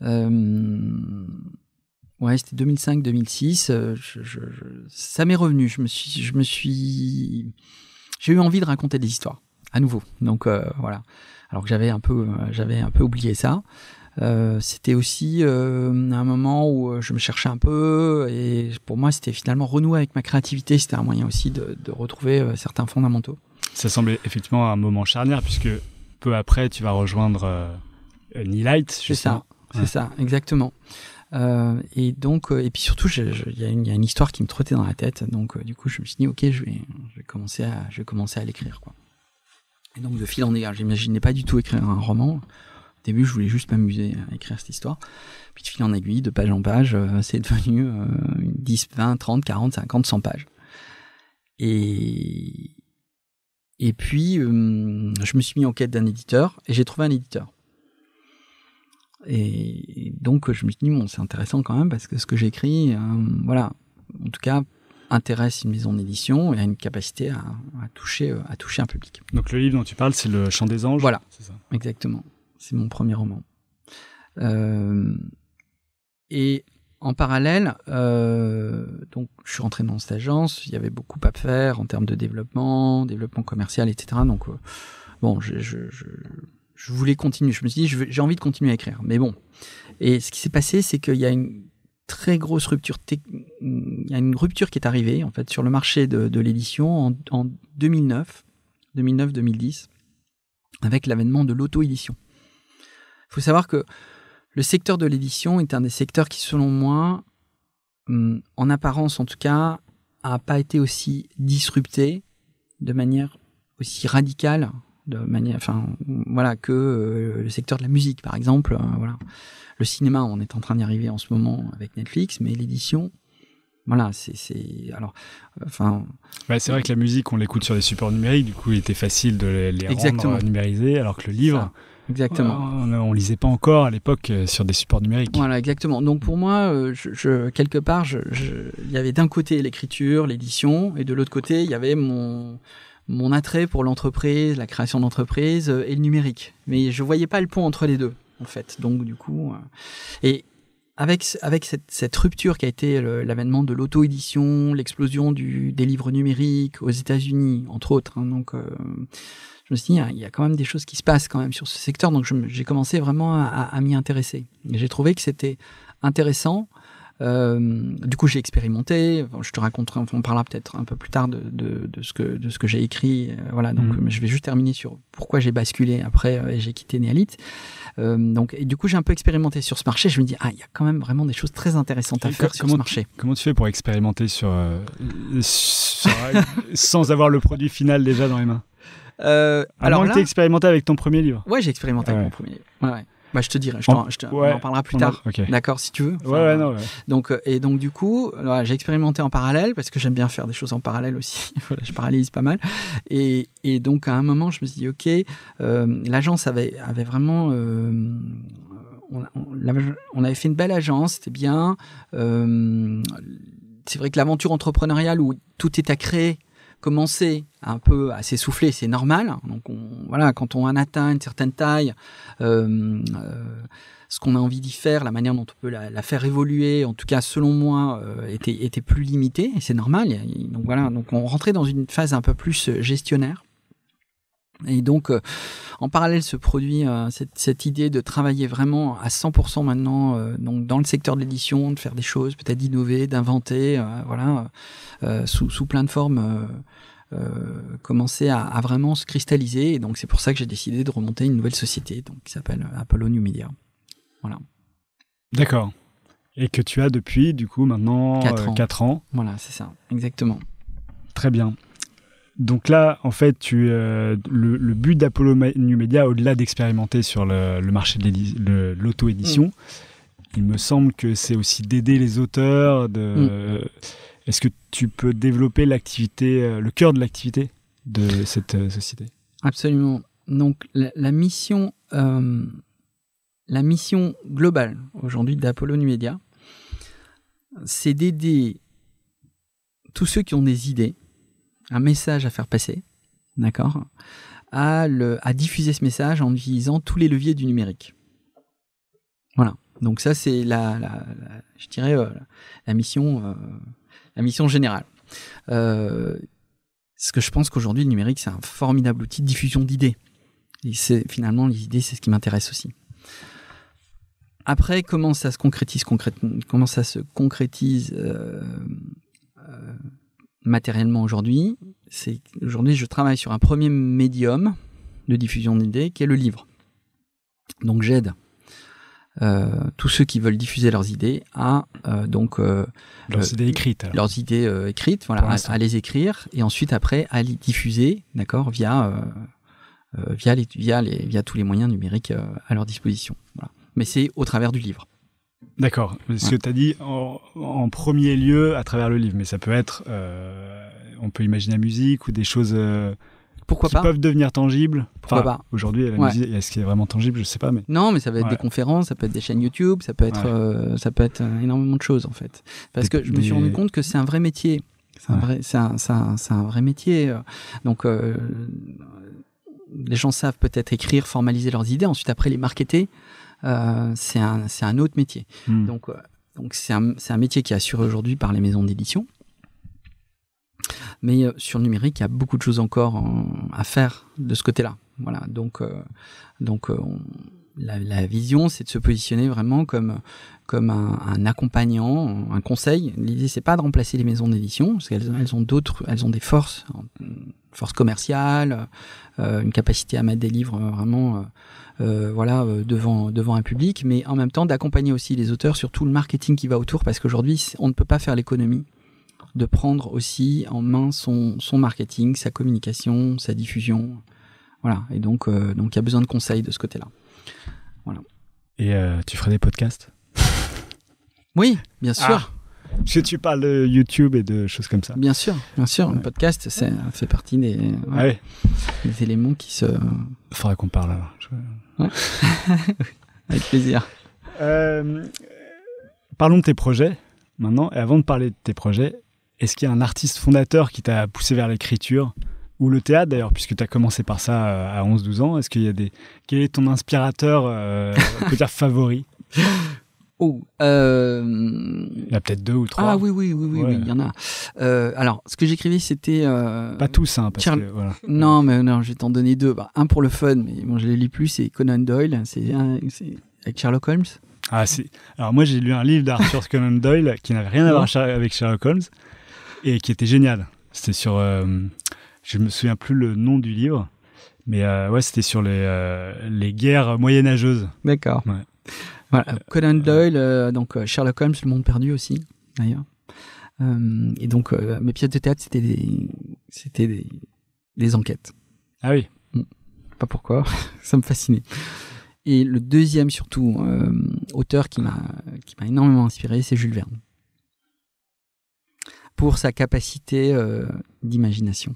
S1: C'était 2005-2006. Ça m'est revenu. J'ai eu envie de raconter des histoires à nouveau. Donc voilà. Alors que j'avais un peu oublié ça. C'était aussi un moment où je me cherchais un peu et pour moi c'était finalement renouer avec ma créativité. C'était un moyen aussi de retrouver certains fondamentaux.
S5: Ça semblait effectivement un moment charnière puisque peu après tu vas rejoindre Nilight.
S1: C'est ça, exactement. Et donc, et puis surtout, il y a une histoire qui me trottait dans la tête. Donc, du coup, je me suis dit, ok, je vais commencer à l'écrire, quoi. Et donc, de fil en aiguille, j'imaginais pas du tout écrire un roman. Au début, je voulais juste m'amuser à écrire cette histoire. Puis de fil en aiguille, de page en page, c'est devenu 10, 20, 30, 40, 50, 100 pages. Et puis, je me suis mis en quête d'un éditeur et j'ai trouvé un éditeur. Et donc, je me suis dit, bon, c'est intéressant quand même parce que ce que j'écris, voilà, en tout cas, intéresse une maison d'édition et a une capacité à toucher un public.
S5: Donc, le livre dont tu parles, c'est Le Chant des Anges.
S1: Voilà,
S5: c'est ça.
S1: Exactement. C'est mon premier roman. Et en parallèle, donc, je suis rentré dans cette agence. Il y avait beaucoup à faire en termes de développement commercial, etc. Donc, bon, je voulais continuer. Je me suis dit, j'ai envie de continuer à écrire. Mais bon. Et ce qui s'est passé, c'est qu'il y a une très grosse rupture. Il y a une rupture qui est arrivée, en fait, sur le marché de l'édition en 2009-2010, avec l'avènement de l'auto-édition. Il faut savoir que le secteur de l'édition est un des secteurs qui, selon moi, en apparence en tout cas, n'a pas été aussi disrupté de manière aussi radicale, que le secteur de la musique, par exemple. Voilà. Le cinéma, on est en train d'y arriver en ce moment avec Netflix, mais l'édition, voilà, c'est
S5: vrai que la musique, on l'écoute sur des supports numériques, du coup, il était facile de les rendre numérisés, alors que le livre,
S1: exactement.
S5: On lisait pas encore à l'époque sur des supports numériques.
S1: Voilà, exactement. Donc pour moi, quelque part, il y avait d'un côté l'écriture, l'édition, et de l'autre côté, il y avait mon attrait pour l'entreprise, la création d'entreprise et le numérique. Mais je voyais pas le pont entre les deux, en fait. Donc du coup, et avec cette rupture qui a été l'avènement de l'auto-édition, l'explosion des livres numériques aux États-Unis, entre autres. Donc je me suis dit, il y a quand même des choses qui se passent quand même sur ce secteur. Donc j'ai commencé vraiment à m'y intéresser. Et j'ai trouvé que c'était intéressant. Du coup, j'ai expérimenté. Je te raconterai, on parlera peut-être un peu plus tard de ce que j'ai écrit. Voilà. Donc, je vais juste terminer sur pourquoi j'ai basculé après et j'ai quitté Nilight. Et du coup, j'ai un peu expérimenté sur ce marché. Je me dis, il y a quand même vraiment des choses très intéressantes à faire sur ce marché.
S5: Comment tu fais pour expérimenter sans avoir le produit final déjà dans les mains? Alors là, tu as expérimenté avec ton premier livre.
S1: Ouais, j'ai expérimenté avec mon premier livre. Ouais. Bah, je te dirai, on en parlera plus tard. Okay. D'accord, si tu veux. Donc, du coup, j'ai expérimenté en parallèle parce que j'aime bien faire des choses en parallèle aussi. Voilà, je parallélise pas mal. Et donc, à un moment, je me suis dit, ok, l'agence avait vraiment, on avait fait une belle agence, c'était bien. C'est vrai que l'aventure entrepreneuriale où tout est à créer commençait un peu à s'essouffler, c'est normal. Donc quand on atteint une certaine taille, ce qu'on a envie d'y faire, la manière dont on peut la faire évoluer, en tout cas selon moi, était plus limité, et c'est normal. Donc on rentrait dans une phase un peu plus gestionnaire. Et donc, en parallèle, se produit cette idée de travailler vraiment à 100% maintenant donc dans le secteur de l'édition, de faire des choses, peut-être d'innover, d'inventer, sous plein de formes, commencer à vraiment se cristalliser. Et donc, c'est pour ça que j'ai décidé de remonter une nouvelle société donc, qui s'appelle Apollo New Media. Voilà.
S5: D'accord. Et que tu as depuis, du coup, maintenant 4 ans.
S1: Voilà, c'est ça, exactement.
S5: Très bien. Donc là, en fait, le but d'Apollo New Media, au-delà d'expérimenter sur le marché de l'auto-édition, il me semble que c'est aussi d'aider les auteurs. Est-ce que tu peux développer l'activité, le cœur de l'activité de cette société ?
S1: Absolument. Donc la mission globale aujourd'hui d'Apollo New Media, c'est d'aider tous ceux qui ont des idées, un message à faire passer, d'accord, à diffuser ce message en utilisant tous les leviers du numérique. Voilà. Donc ça, c'est je dirais la mission générale. Parce que je pense qu'aujourd'hui, le numérique, c'est un formidable outil de diffusion d'idées. Et finalement, les idées, c'est ce qui m'intéresse aussi. Après, comment ça se concrétise matériellement aujourd'hui, aujourd'hui je travaille sur un premier médium de diffusion d'idées qui est le livre. Donc j'aide tous ceux qui veulent diffuser leurs idées à
S5: leurs idées écrites. Alors.
S1: Leurs idées écrites, voilà, à les écrire et ensuite après à les diffuser, d'accord, via tous les moyens numériques à leur disposition. Voilà. Mais c'est au travers du livre.
S5: D'accord. Ce que tu as dit en premier lieu à travers le livre, mais ça peut être, on peut imaginer la musique ou des choses
S1: Pourquoi
S5: qui
S1: pas
S5: peuvent devenir tangibles.
S1: Pourquoi pas
S5: aujourd'hui, la musique, est-ce qu'il est vraiment tangible ? Je sais pas, mais
S1: non, mais ça va être des conférences, ça peut être des chaînes YouTube, ça peut être énormément de choses en fait. Parce que je me suis rendu compte que c'est un vrai métier. C'est un vrai métier. Donc les gens savent peut-être écrire, formaliser leurs idées, ensuite après les marketer. C'est un autre métier. Donc c'est un métier qui est assuré aujourd'hui par les maisons d'édition. Mais sur le numérique, il y a beaucoup de choses encore à faire de ce côté-là. Voilà. Donc la vision, c'est de se positionner vraiment comme un accompagnant, un conseil. L'idée, c'est pas de remplacer les maisons d'édition, parce qu'elles ont des forces commerciales, une capacité à mettre des livres vraiment devant un public, mais en même temps d'accompagner aussi les auteurs sur tout le marketing qui va autour, parce qu'aujourd'hui, on ne peut pas faire l'économie de prendre aussi en main son marketing, sa communication, sa diffusion. Voilà. Et donc il y a besoin de conseils de ce côté-là. Voilà. Et
S5: tu ferais des podcasts ?
S1: Oui, bien sûr.
S5: Parce que tu parles de YouTube et de choses comme ça.
S1: Bien sûr. Le podcast, ça fait partie des éléments qui se...
S5: Il faudra qu'on parle alors.
S1: Ouais. Avec plaisir.
S5: Parlons de tes projets maintenant. Et avant de parler de tes projets, est-ce qu'il y a un artiste fondateur qui t'a poussé vers l'écriture ou le théâtre d'ailleurs, puisque tu as commencé par ça à 11-12 ans? Est-ce qu'il y a Quel est ton inspirateur, on peut dire favori? Il y en a peut-être 2 ou 3.
S1: Ah oui, il y en a. Alors, ce que j'écrivais, c'était...
S5: Pas tous, hein, parce que... Voilà.
S1: Non, je vais t'en donner 2. Un pour le fun, mais bon, je les lis plus, c'est Conan Doyle, c'est avec Sherlock Holmes.
S5: Ah, c'est... Alors moi, j'ai lu un livre d'Arthur Conan Doyle qui n'avait rien à voir avec Sherlock Holmes et qui était génial. C'était sur... je me souviens plus le nom du livre, mais c'était sur les guerres moyenâgeuses. D'accord. Ouais.
S1: Voilà, Conan Doyle, donc Sherlock Holmes, Le Monde Perdu aussi, d'ailleurs. Et donc, mes pièces de théâtre, c'était des enquêtes.
S5: Ah oui.
S1: Pas pourquoi, ça me fascinait. Et le deuxième, surtout, auteur qui m'a énormément inspiré, c'est Jules Verne. Pour sa capacité d'imagination.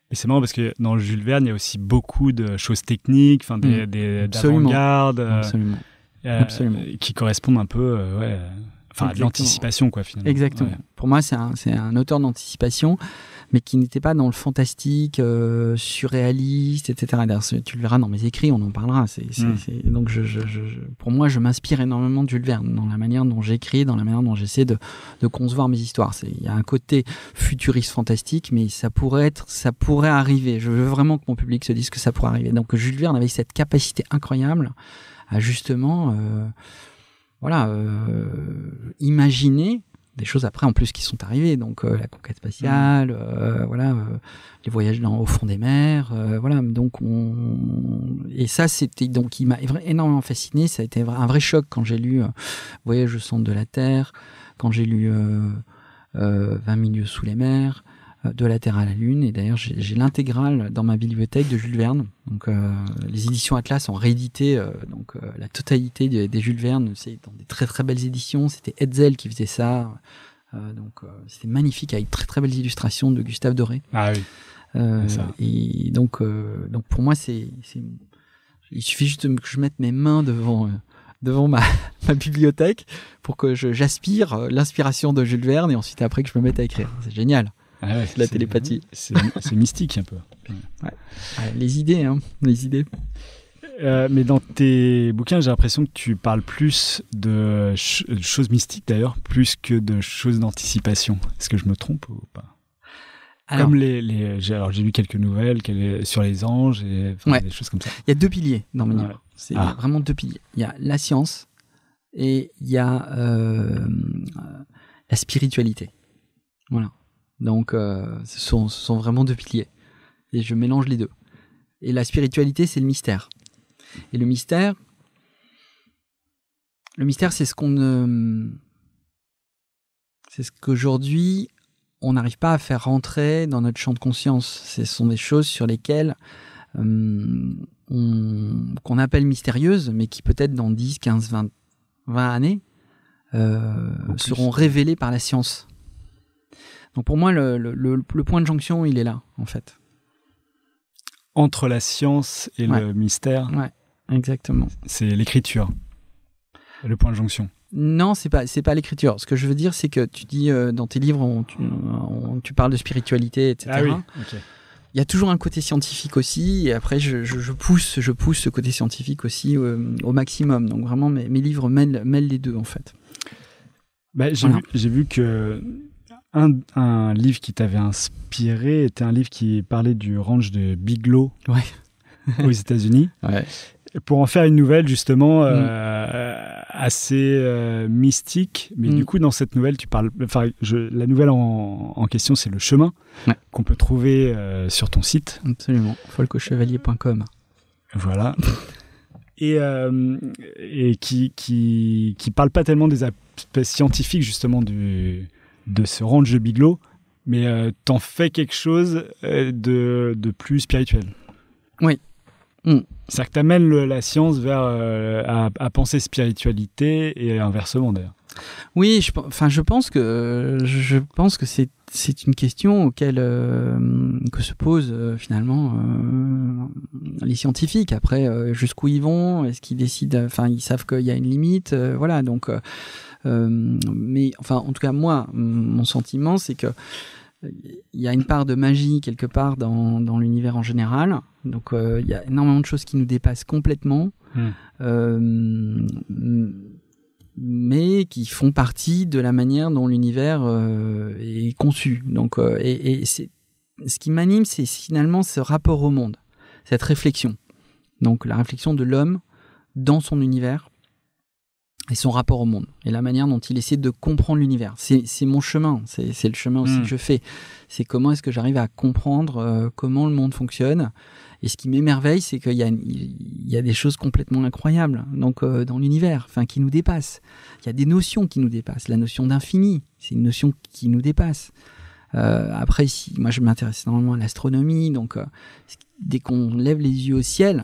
S5: Et c'est marrant parce que dans Jules Verne, il y a aussi beaucoup de choses techniques, d'avant-garde.
S1: Absolument. Absolument.
S5: Qui correspondent un peu à de l'anticipation, quoi, finalement.
S1: Exactement.
S5: Ouais.
S1: Pour moi, c'est un auteur d'anticipation, mais qui n'était pas dans le fantastique, surréaliste, etc. D'ailleurs, tu le verras dans mes écrits, on en parlera. Donc, pour moi, je m'inspire énormément de Jules Verne, dans la manière dont j'écris, dans la manière dont j'essaie de concevoir mes histoires. Il y a un côté futuriste fantastique, mais ça pourrait arriver. Je veux vraiment que mon public se dise que ça pourrait arriver. Donc, Jules Verne avait cette capacité incroyable à justement... imaginer des choses après en plus qui sont arrivées, donc la conquête spatiale, les voyages au fond des mers, donc et ça c'était, donc il m'a énormément fasciné. Ça a été un vrai choc quand j'ai lu Voyage au centre de la Terre, quand j'ai lu 20 milieux sous les mers, De la Terre à la Lune, et d'ailleurs j'ai l'intégrale dans ma bibliothèque de Jules Verne. Donc les éditions Atlas ont réédité la totalité des Jules Verne, c'est dans des très très belles éditions. C'était Hetzel qui faisait ça, c'était magnifique, avec très très belles illustrations de Gustave Doré.
S5: Ah oui.
S1: Et donc pour moi il suffit juste que je mette mes mains devant ma bibliothèque pour que j'aspire l'inspiration de Jules Verne, et ensuite après que je me mette à écrire. C'est génial.
S5: Ah ouais,
S1: c'est la télépathie.
S5: C'est mystique un peu.
S1: Ouais. Les idées, les idées.
S5: Mais dans tes bouquins, j'ai l'impression que tu parles plus de choses mystiques d'ailleurs, plus que de choses d'anticipation. Est-ce que je me trompe ou pas? Alors, comme j'ai lu quelques nouvelles sur les anges et des choses comme ça.
S1: Il y a deux piliers dans mes livres. C'est vraiment deux piliers. Il y a la science et il y a la spiritualité. Voilà. Donc, ce sont vraiment deux piliers. Et je mélange les deux. Et la spiritualité, c'est le mystère. Et le mystère, c'est ce qu'aujourd'hui, on n'arrive pas à faire rentrer dans notre champ de conscience. Ce sont des choses sur lesquelles qu'on appelle mystérieuses, mais qui peut-être dans 10, 15, 20 années seront révélées par la science. Donc pour moi, le point de jonction, il est là, en fait.
S5: Entre la science et le mystère.
S1: Ouais, exactement.
S5: C'est l'écriture, le point de jonction.
S1: Non, c'est pas l'écriture. Ce que je veux dire, c'est que tu dis dans tes livres, tu parles de spiritualité, etc.
S5: Ah oui, ok.
S1: Il y a toujours un côté scientifique aussi, et après je pousse ce côté scientifique aussi au maximum. Donc vraiment, mes livres mêlent les deux, en fait.
S5: J'ai vu que un livre qui t'avait inspiré était un livre qui parlait du ranch de Bigelow aux États-Unis. Ouais. Pour en faire une nouvelle, justement, assez mystique. Mais du coup, dans cette nouvelle, tu parles. La nouvelle en question, c'est Le Chemin, qu'on peut trouver sur ton site.
S1: Absolument. folcochevalier.com.
S5: Voilà. Et qui parle pas tellement des aspects scientifiques, justement, de ce ranch de Bigelow, mais t'en fais quelque chose de plus spirituel. Oui. C'est-à-dire que t'amènes la science vers à penser spiritualité et inversement d'ailleurs.
S1: Oui, je pense que c'est une question auquel que se posent finalement les scientifiques. Après, jusqu'où ils vont? Est-ce qu'ils décident? Enfin, ils savent qu'il y a une limite. Voilà. Donc, mais enfin, en tout cas, moi, mon sentiment, c'est que il y a une part de magie quelque part dans l'univers en général. Donc, il y a énormément de choses qui nous dépassent complètement. Mais qui font partie de la manière dont l'univers est conçu. Donc, et c'est, ce qui m'anime, c'est finalement ce rapport au monde, cette réflexion. Donc, la réflexion de l'homme dans son univers et son rapport au monde, et la manière dont il essaie de comprendre l'univers. C'est mon chemin, c'est le chemin aussi que je fais. C'est comment est-ce que j'arrive à comprendre comment le monde fonctionne. Et ce qui m'émerveille, c'est qu'il y a des choses complètement incroyables donc, dans l'univers, enfin, qui nous dépassent. Il y a des notions qui nous dépassent. La notion d'infini, c'est une notion qui nous dépasse. Après, moi, je m'intéresse énormément à l'astronomie. Donc, dès qu'on lève les yeux au ciel,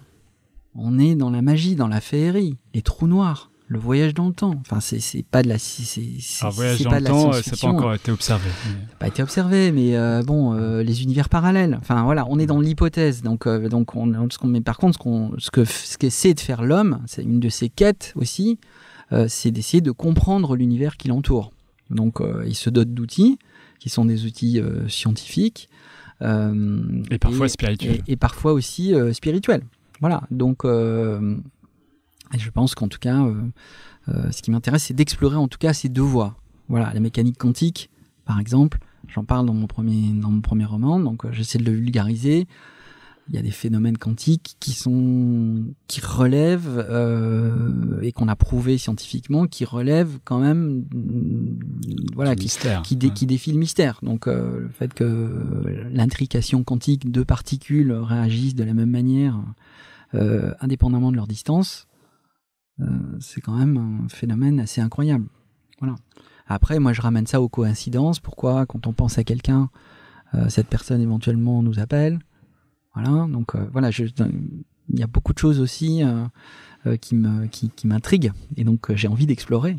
S1: on est dans la magie, dans la féerie. Les trous noirs, le voyage dans le temps. Enfin, c'est pas de la
S5: Alors, voyage
S1: c'est
S5: dans
S1: pas
S5: le
S1: de la
S5: temps, ça n'a pas
S1: science-fiction.
S5: encore été observé.
S1: Pas été observé, mais les univers parallèles. Enfin voilà, on est dans l'hypothèse. Donc mais par contre, ce qu'essaie de faire l'homme, c'est une de ses quêtes aussi, c'est d'essayer de comprendre l'univers qui l'entoure. Donc il se dote d'outils qui sont des outils scientifiques
S5: Et parfois spirituels.
S1: et parfois aussi spirituels. Voilà. Donc et je pense qu'en tout cas, ce qui m'intéresse, c'est d'explorer en tout cas ces deux voies. Voilà, la mécanique quantique, par exemple, j'en parle dans mon premier roman, donc j'essaie de le vulgariser. Il y a des phénomènes quantiques qui relèvent et qu'on a prouvé scientifiquement, qui relèvent quand même, voilà, qui défient le mystère. Donc le fait que l'intrication quantique de particules réagissent de la même manière, indépendamment de leur distance, c'est quand même un phénomène assez incroyable. Voilà. Après, moi, je ramène ça aux coïncidences. Pourquoi, quand on pense à quelqu'un, cette personne éventuellement nous appelle. Voilà. Donc, voilà, il y a beaucoup de choses aussi qui m'intriguent. Et donc, j'ai envie d'explorer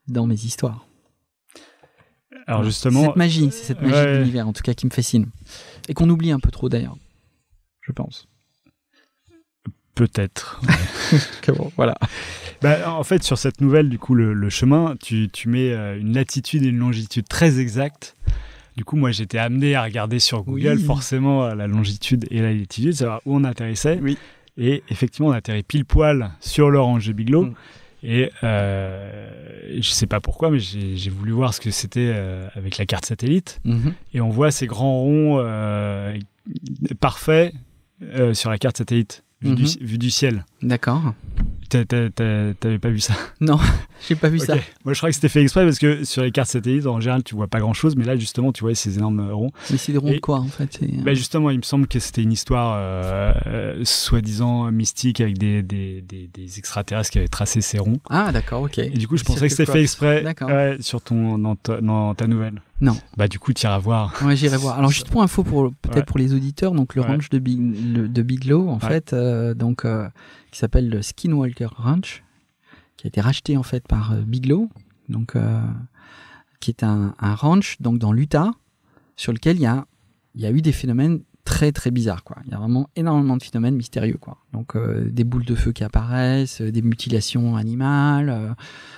S1: dans mes histoires.
S5: Alors, justement.
S1: C'est cette magie de l'univers, en tout cas, qui me fascine. Et qu'on oublie un peu trop, d'ailleurs. Je pense.
S5: Peut-être.
S1: Bon, voilà.
S5: En fait, sur cette nouvelle, du coup, le chemin, tu mets une latitude et une longitude très exactes. Du coup, moi, j'étais amené à regarder sur Google, forcément, la longitude et la latitude, savoir où on atterrissait. Oui. Et effectivement, on atterrit pile poil sur le range de Bigelow. Et je sais pas pourquoi, mais j'ai voulu voir ce que c'était avec la carte satellite. Et on voit ces grands ronds parfaits sur la carte satellite. Vu du ciel. D'accord. T'avais pas vu ça?
S1: Non, j'ai pas vu ça.
S5: Moi, je crois que c'était fait exprès parce que sur les cartes satellites, en général, tu vois pas grand-chose, mais là, justement, tu vois ces énormes ronds.
S1: Mais c'est des ronds de quoi, en fait?
S5: Justement, il me semble que c'était une histoire soi-disant mystique avec des extraterrestres qui avaient tracé ces ronds.
S1: Ah, d'accord, ok.
S5: Et du coup, je pensais que c'était fait exprès sur dans ta nouvelle.
S1: Non.
S5: Du coup, tu iras voir.
S1: Ouais, j'irai voir. Alors, juste pour info, peut-être pour les auditeurs, donc le ranch de Bigelow, en fait, qui s'appelle le Skinwalker Ranch, qui a été racheté en fait par Bigelow, donc qui est un ranch donc dans l'Utah, sur lequel il y a eu des phénomènes très très bizarres, quoi. Il y a vraiment énormément de phénomènes mystérieux, quoi. Donc des boules de feu qui apparaissent, des mutilations animales,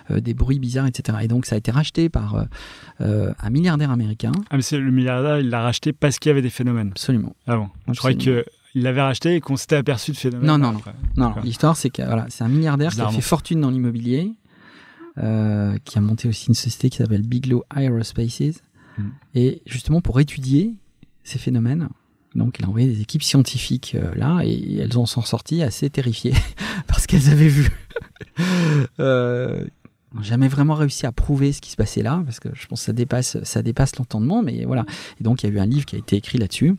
S1: des bruits bizarres, etc. Et donc ça a été racheté par un milliardaire américain.
S5: Ah, mais c'est le milliardaire, il l'a racheté parce qu'il y avait des phénomènes.
S1: Absolument.
S5: Ah bon. Je croyais que il l'avait racheté et qu'on s'était aperçu de phénomènes.
S1: Non. L'histoire, c'est que c'est un milliardaire qui a fait fortune dans l'immobilier, qui a monté aussi une société qui s'appelle Bigelow Aerospaces. Et justement, pour étudier ces phénomènes, donc il a envoyé des équipes scientifiques là, et elles en sont sorties assez terrifiées parce qu'elles avaient vu. N'ont jamais vraiment réussi à prouver ce qui se passait là, parce que je pense que ça dépasse l'entendement, mais voilà. Et donc, il y a eu un livre qui a été écrit là-dessus.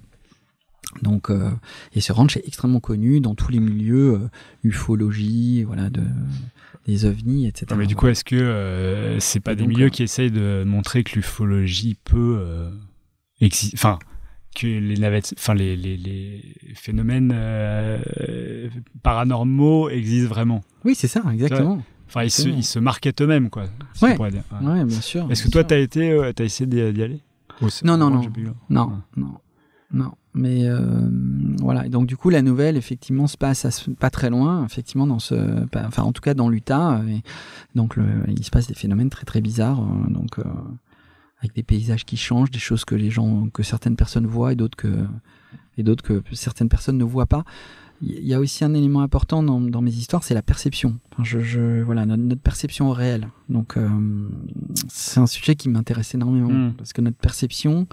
S1: Donc, et ce ranch est extrêmement connu dans tous les milieux, ufologie, voilà, des ovnis, etc.
S5: Non, mais du coup, est-ce que c'est pas des milieux qui essayent de montrer que l'ufologie peut exister, enfin, que les navettes, enfin les phénomènes paranormaux existent vraiment?
S1: Oui, c'est ça, exactement.
S5: Enfin, ils se marquent eux-mêmes, quoi.
S1: Ouais, bien sûr.
S5: Est-ce que toi, t'as essayé d'y aller?
S1: Non, mais voilà. Et donc du coup, la nouvelle, effectivement, se passe pas très loin, effectivement, en tout cas dans l'Utah. Et donc il se passe des phénomènes très très bizarres, donc avec des paysages qui changent, des choses que certaines personnes voient et d'autres que certaines personnes ne voient pas. Il y a aussi un élément important dans mes histoires, c'est la perception. Enfin, voilà, notre perception au réel. Donc c'est un sujet qui m'intéresse énormément parce que notre perception,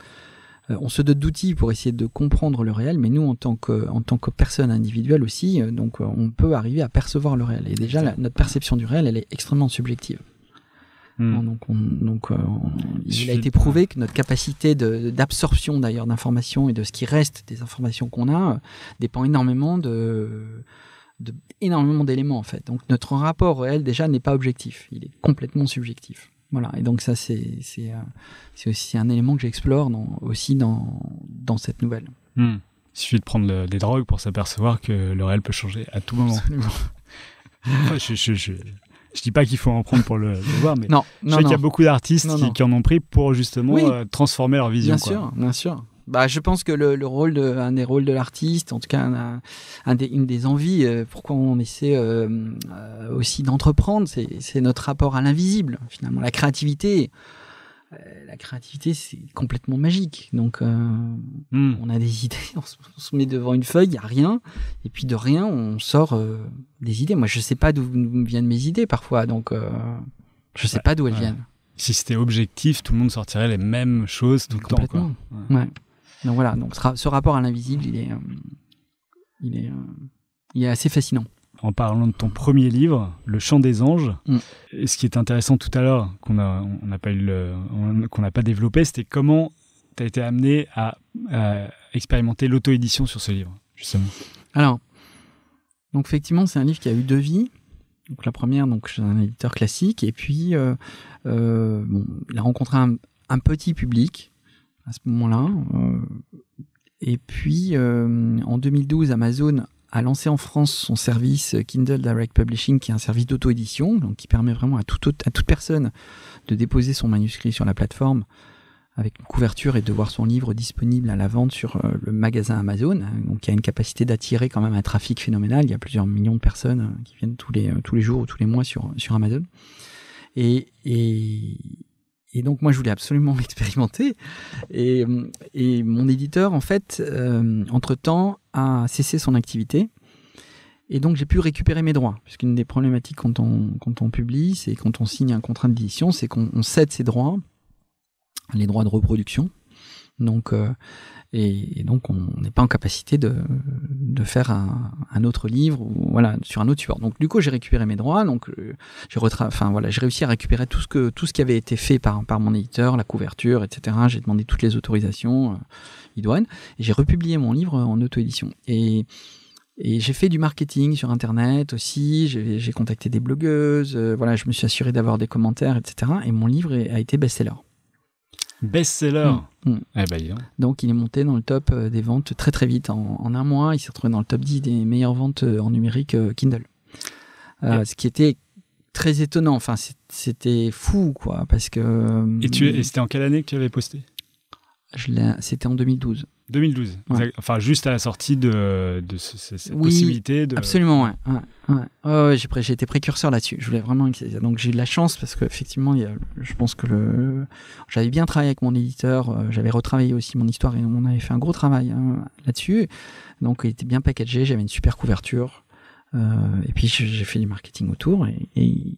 S1: on se dote d'outils pour essayer de comprendre le réel, mais nous, en tant que personne individuelle aussi, donc on peut arriver à percevoir le réel. Et déjà, notre perception du réel, elle est extrêmement subjective. Donc, il a été prouvé que notre capacité d'absorption d'ailleurs d'informations et de ce qui reste des informations qu'on a dépend énormément énormément d'éléments en fait. Donc notre rapport au réel déjà n'est pas objectif, il est complètement subjectif. Voilà, et donc ça c'est aussi un élément que j'explore dans cette nouvelle.
S5: Il suffit de prendre des drogues pour s'apercevoir que le réel peut changer à tout moment.
S1: Absolument.
S5: Je dis pas qu'il faut en prendre pour le voir, mais
S1: Non,
S5: je sais qu'il y a beaucoup d'artistes qui en ont pris pour justement transformer leur vision.
S1: Bien sûr. Je pense que un des rôles de l'artiste, en tout cas une des envies, pourquoi on essaie aussi d'entreprendre, c'est notre rapport à l'invisible. Finalement, la créativité, c'est complètement magique. Donc, on a des idées, on se met devant une feuille, il n'y a rien, et puis de rien, on sort des idées. Moi, je ne sais pas d'où viennent mes idées parfois, donc je ne sais pas d'où elles viennent. Si
S5: c'était objectif, tout le monde sortirait les mêmes choses tout le temps. Quoi.
S1: Ouais. Donc voilà, ce rapport à l'invisible, il est assez fascinant.
S5: En parlant de ton premier livre, Le Chant des Anges, ce qui est intéressant tout à l'heure, qu'on n'a pas développé, c'était comment tu as été amené à expérimenter l'auto-édition sur ce livre, justement.
S1: Alors, donc effectivement, c'est un livre qui a eu 2 vies. Donc la première, chez un éditeur classique, et puis il a rencontré un petit public à ce moment-là. Et puis, en 2012, Amazon a lancé en France son service Kindle Direct Publishing, qui est un service d'auto-édition, donc qui permet vraiment à toute personne de déposer son manuscrit sur la plateforme avec une couverture et de voir son livre disponible à la vente sur le magasin Amazon, donc qui a une capacité d'attirer quand même un trafic phénoménal. Il y a plusieurs millions de personnes qui viennent tous les jours ou tous les mois sur Amazon. Et donc moi je voulais absolument l'expérimenter et mon éditeur en fait entre-temps a cessé son activité et donc j'ai pu récupérer mes droits, puisqu'une des problématiques quand on publie, c'est quand on signe un contrat d'édition, c'est qu'on cède ses droits, les droits de reproduction, donc et donc on n'est pas en capacité de faire un autre livre ou voilà sur un autre support. Donc du coup j'ai récupéré mes droits, donc j'ai réussi à récupérer tout ce qui avait été fait par mon éditeur, la couverture, etc. J'ai demandé toutes les autorisations idoines et j'ai republié mon livre en auto-édition. Et j'ai fait du marketing sur internet aussi, j'ai contacté des blogueuses, je me suis assuré d'avoir des commentaires, etc. Et mon livre a été best-seller.
S5: Best-seller.
S1: Donc il est monté dans le top des ventes très très vite. En un mois, il s'est retrouvé dans le top 10 des meilleures ventes en numérique Kindle. Ce qui était très étonnant. Enfin, c'était fou, quoi, parce que...
S5: Et c'était en quelle année que tu avais posté ?
S1: C'était en 2012.
S5: 2012, ouais. Enfin juste à la sortie de cette possibilité de...
S1: Absolument, ouais. J'ai été précurseur là-dessus. Je voulais vraiment... Donc j'ai eu de la chance parce qu'effectivement, je pense que j'avais bien travaillé avec mon éditeur, j'avais retravaillé aussi mon histoire et on avait fait un gros travail là-dessus. Donc il était bien packagé, j'avais une super couverture et puis j'ai fait du marketing autour et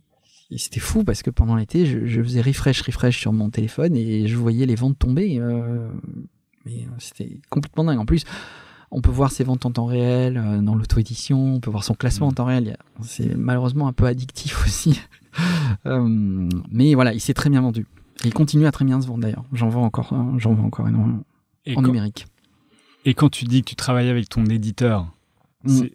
S1: c'était fou parce que pendant l'été, je faisais refresh sur mon téléphone et je voyais les ventes tomber. Mais c'était complètement dingue. En plus, on peut voir ses ventes en temps réel dans l'auto-édition, on peut voir son classement en temps réel. C'est malheureusement un peu addictif aussi. Mais voilà, il s'est très bien vendu. Et il continue à très bien se vendre d'ailleurs. J'en vends encore énormément numérique.
S5: Et quand tu dis que tu travaillais avec ton éditeur,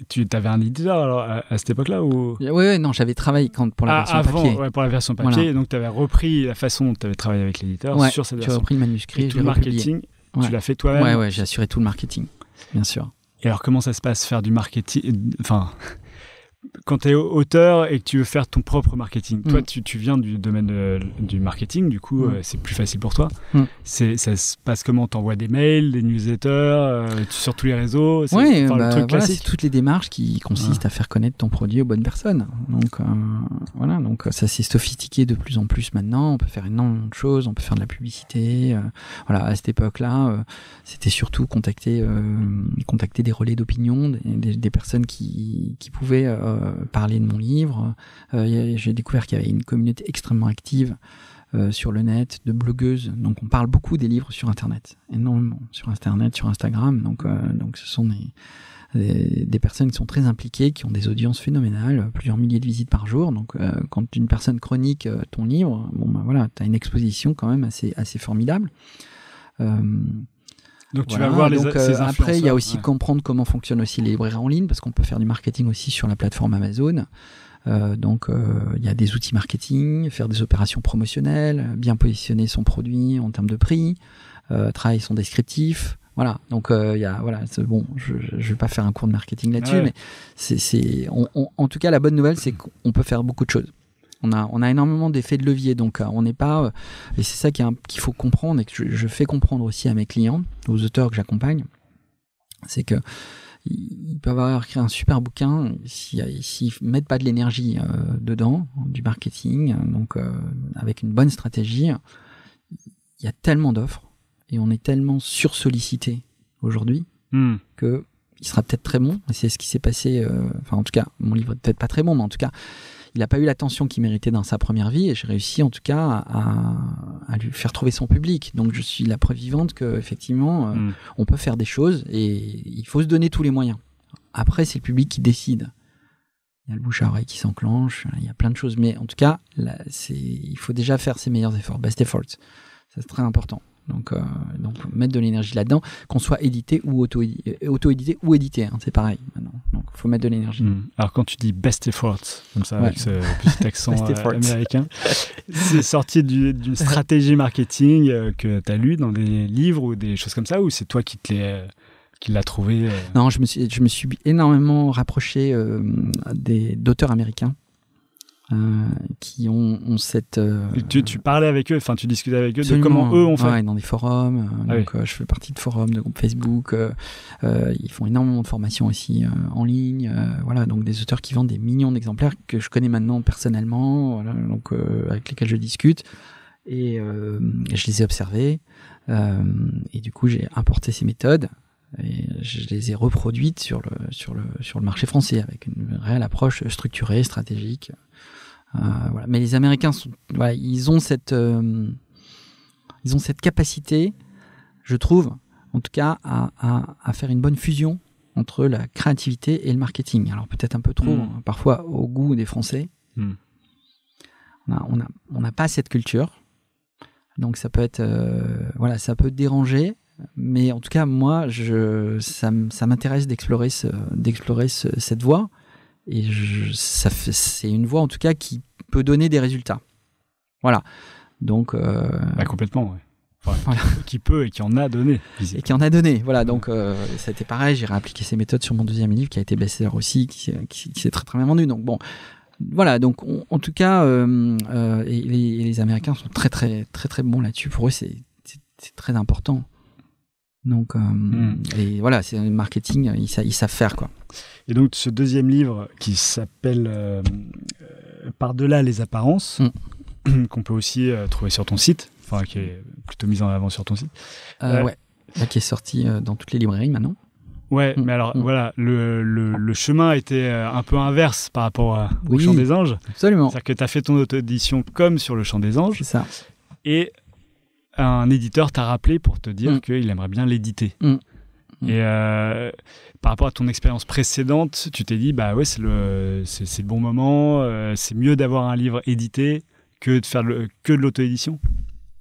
S5: tu avais un éditeur alors, à cette époque-là ou...
S1: Oui, non, j'avais travaillé pour la version papier.
S5: Ouais, pour la version papier. Voilà. Donc tu avais repris la façon dont tu avais travaillé avec l'éditeur sur cette version.
S1: J'ai repris le manuscrit,
S5: tout le marketing. Tu l'as fait toi-même ?
S1: Ouais, j'ai assuré tout le marketing, bien sûr.
S5: Et alors, comment ça se passe, faire du marketing ? Enfin, quand tu es auteur et que tu veux faire ton propre marketing, toi, tu viens du domaine du marketing, du coup, c'est plus facile pour toi. Ça se passe comment ? T'envoies des mails, des newsletters, sur tous les réseaux ?
S1: Oui, le truc classique. C'est toutes les démarches qui consistent à faire connaître ton produit aux bonnes personnes. Donc, donc ça s'est sophistiqué de plus en plus maintenant. On peut faire énormément de choses, on peut faire de la publicité. À cette époque-là, c'était surtout contacter des relais d'opinion, des personnes qui pouvaient parler de mon livre. J'ai découvert qu'il y avait une communauté extrêmement active sur le net, de blogueuses. Donc on parle beaucoup des livres sur Internet, énormément sur Internet, sur Instagram. Donc ce sont des personnes qui sont très impliquées, qui ont des audiences phénoménales, plusieurs milliers de visites par jour. Donc quand une personne chronique ton livre, tu as une exposition quand même assez formidable.
S5: Donc tu vas voir ces influenceurs.
S1: Après, il y a aussi comprendre comment fonctionnent aussi les librairies en ligne, parce qu'on peut faire du marketing aussi sur la plateforme Amazon. Il y a des outils marketing, faire des opérations promotionnelles, bien positionner son produit en termes de prix, travailler son descriptif. Voilà, donc je vais pas faire un cours de marketing là-dessus, mais en tout cas la bonne nouvelle c'est qu'on peut faire beaucoup de choses. On a énormément d'effets de levier, donc on n'est pas... et c'est ça qu'il faut comprendre et que je fais comprendre aussi à mes clients, aux auteurs que j'accompagne, c'est que ils peuvent avoir écrit un super bouquin, s'ils mettent pas de l'énergie dedans, du marketing, donc avec une bonne stratégie, il y a tellement d'offres et on est tellement sursollicité aujourd'hui que il sera peut-être très bon, et c'est ce qui s'est passé, en tout cas, mon livre est peut-être pas très bon, mais en tout cas, il n'a pas eu l'attention qu'il méritait dans sa première vie, et j'ai réussi en tout cas à lui faire trouver son public. Donc je suis la preuve vivante qu'effectivement, on peut faire des choses, et il faut se donner tous les moyens. Après, c'est le public qui décide. Il y a le bouche à oreille qui s'enclenche, il y a plein de choses, mais en tout cas, là, il faut déjà faire ses meilleurs efforts, best efforts. C'est très important. Donc mettre de l'énergie là-dedans, qu'on soit édité ou auto-édité ou édité, c'est pareil maintenant. Donc il faut mettre de l'énergie.
S5: Alors quand tu dis best efforts, comme ça, avec ce petit accent américain, c'est sorti d'une stratégie marketing que tu as lu dans des livres ou des choses comme ça, ou c'est toi qui l'as trouvé
S1: Non, je me suis énormément rapproché d'auteurs américains. Qui ont cette...
S5: Tu parlais avec eux, tu discutais avec eux de comment eux ont fait.
S1: Ouais, dans des forums, je fais partie de forums, de groupes Facebook, ils font énormément de formations aussi en ligne, donc des auteurs qui vendent des millions d'exemplaires que je connais maintenant personnellement, donc avec lesquels je discute, et je les ai observés, et du coup j'ai importé ces méthodes, et je les ai reproduites sur le marché français avec une réelle approche structurée, stratégique. Mais les Américains ils ont cette capacité, je trouve, en tout cas, à faire une bonne fusion entre la créativité et le marketing. Alors peut-être un peu trop, parfois au goût des Français. On n'a pas cette culture, donc ça peut être, ça peut déranger. Mais en tout cas, moi, ça m'intéresse d'explorer cette voie, et c'est une voie en tout cas qui peut donner des résultats. Voilà. Donc.
S5: Complètement, ouais. Qui peut et qui en a donné.
S1: Et qui en a donné. Voilà. Donc, ça a été pareil. J'ai réappliqué ces méthodes sur mon deuxième livre qui a été best-seller aussi, qui s'est très très bien vendu. Donc bon. Voilà, donc en tout cas, et les Américains sont très très très très bons là-dessus. Pour eux, c'est très important. Donc, et voilà, c'est le marketing, ils savent faire, quoi.
S5: Et donc, ce deuxième livre qui s'appelle Par-delà les apparences, qu'on peut aussi trouver sur ton site, qui est plutôt mis en avant sur ton site.
S1: Là, qui est sorti dans toutes les librairies maintenant.
S5: Ouais, mais alors, voilà, le chemin était un peu inverse par rapport au Chant des Anges.
S1: Absolument.
S5: C'est-à-dire que tu as fait ton auto-édition comme sur le Chant des Anges.
S1: C'est ça.
S5: Et un éditeur t'a rappelé pour te dire qu'il aimerait bien l'éditer. Et par rapport à ton expérience précédente, tu t'es dit, c'est le bon moment, c'est mieux d'avoir un livre édité que de faire que de l'auto-édition.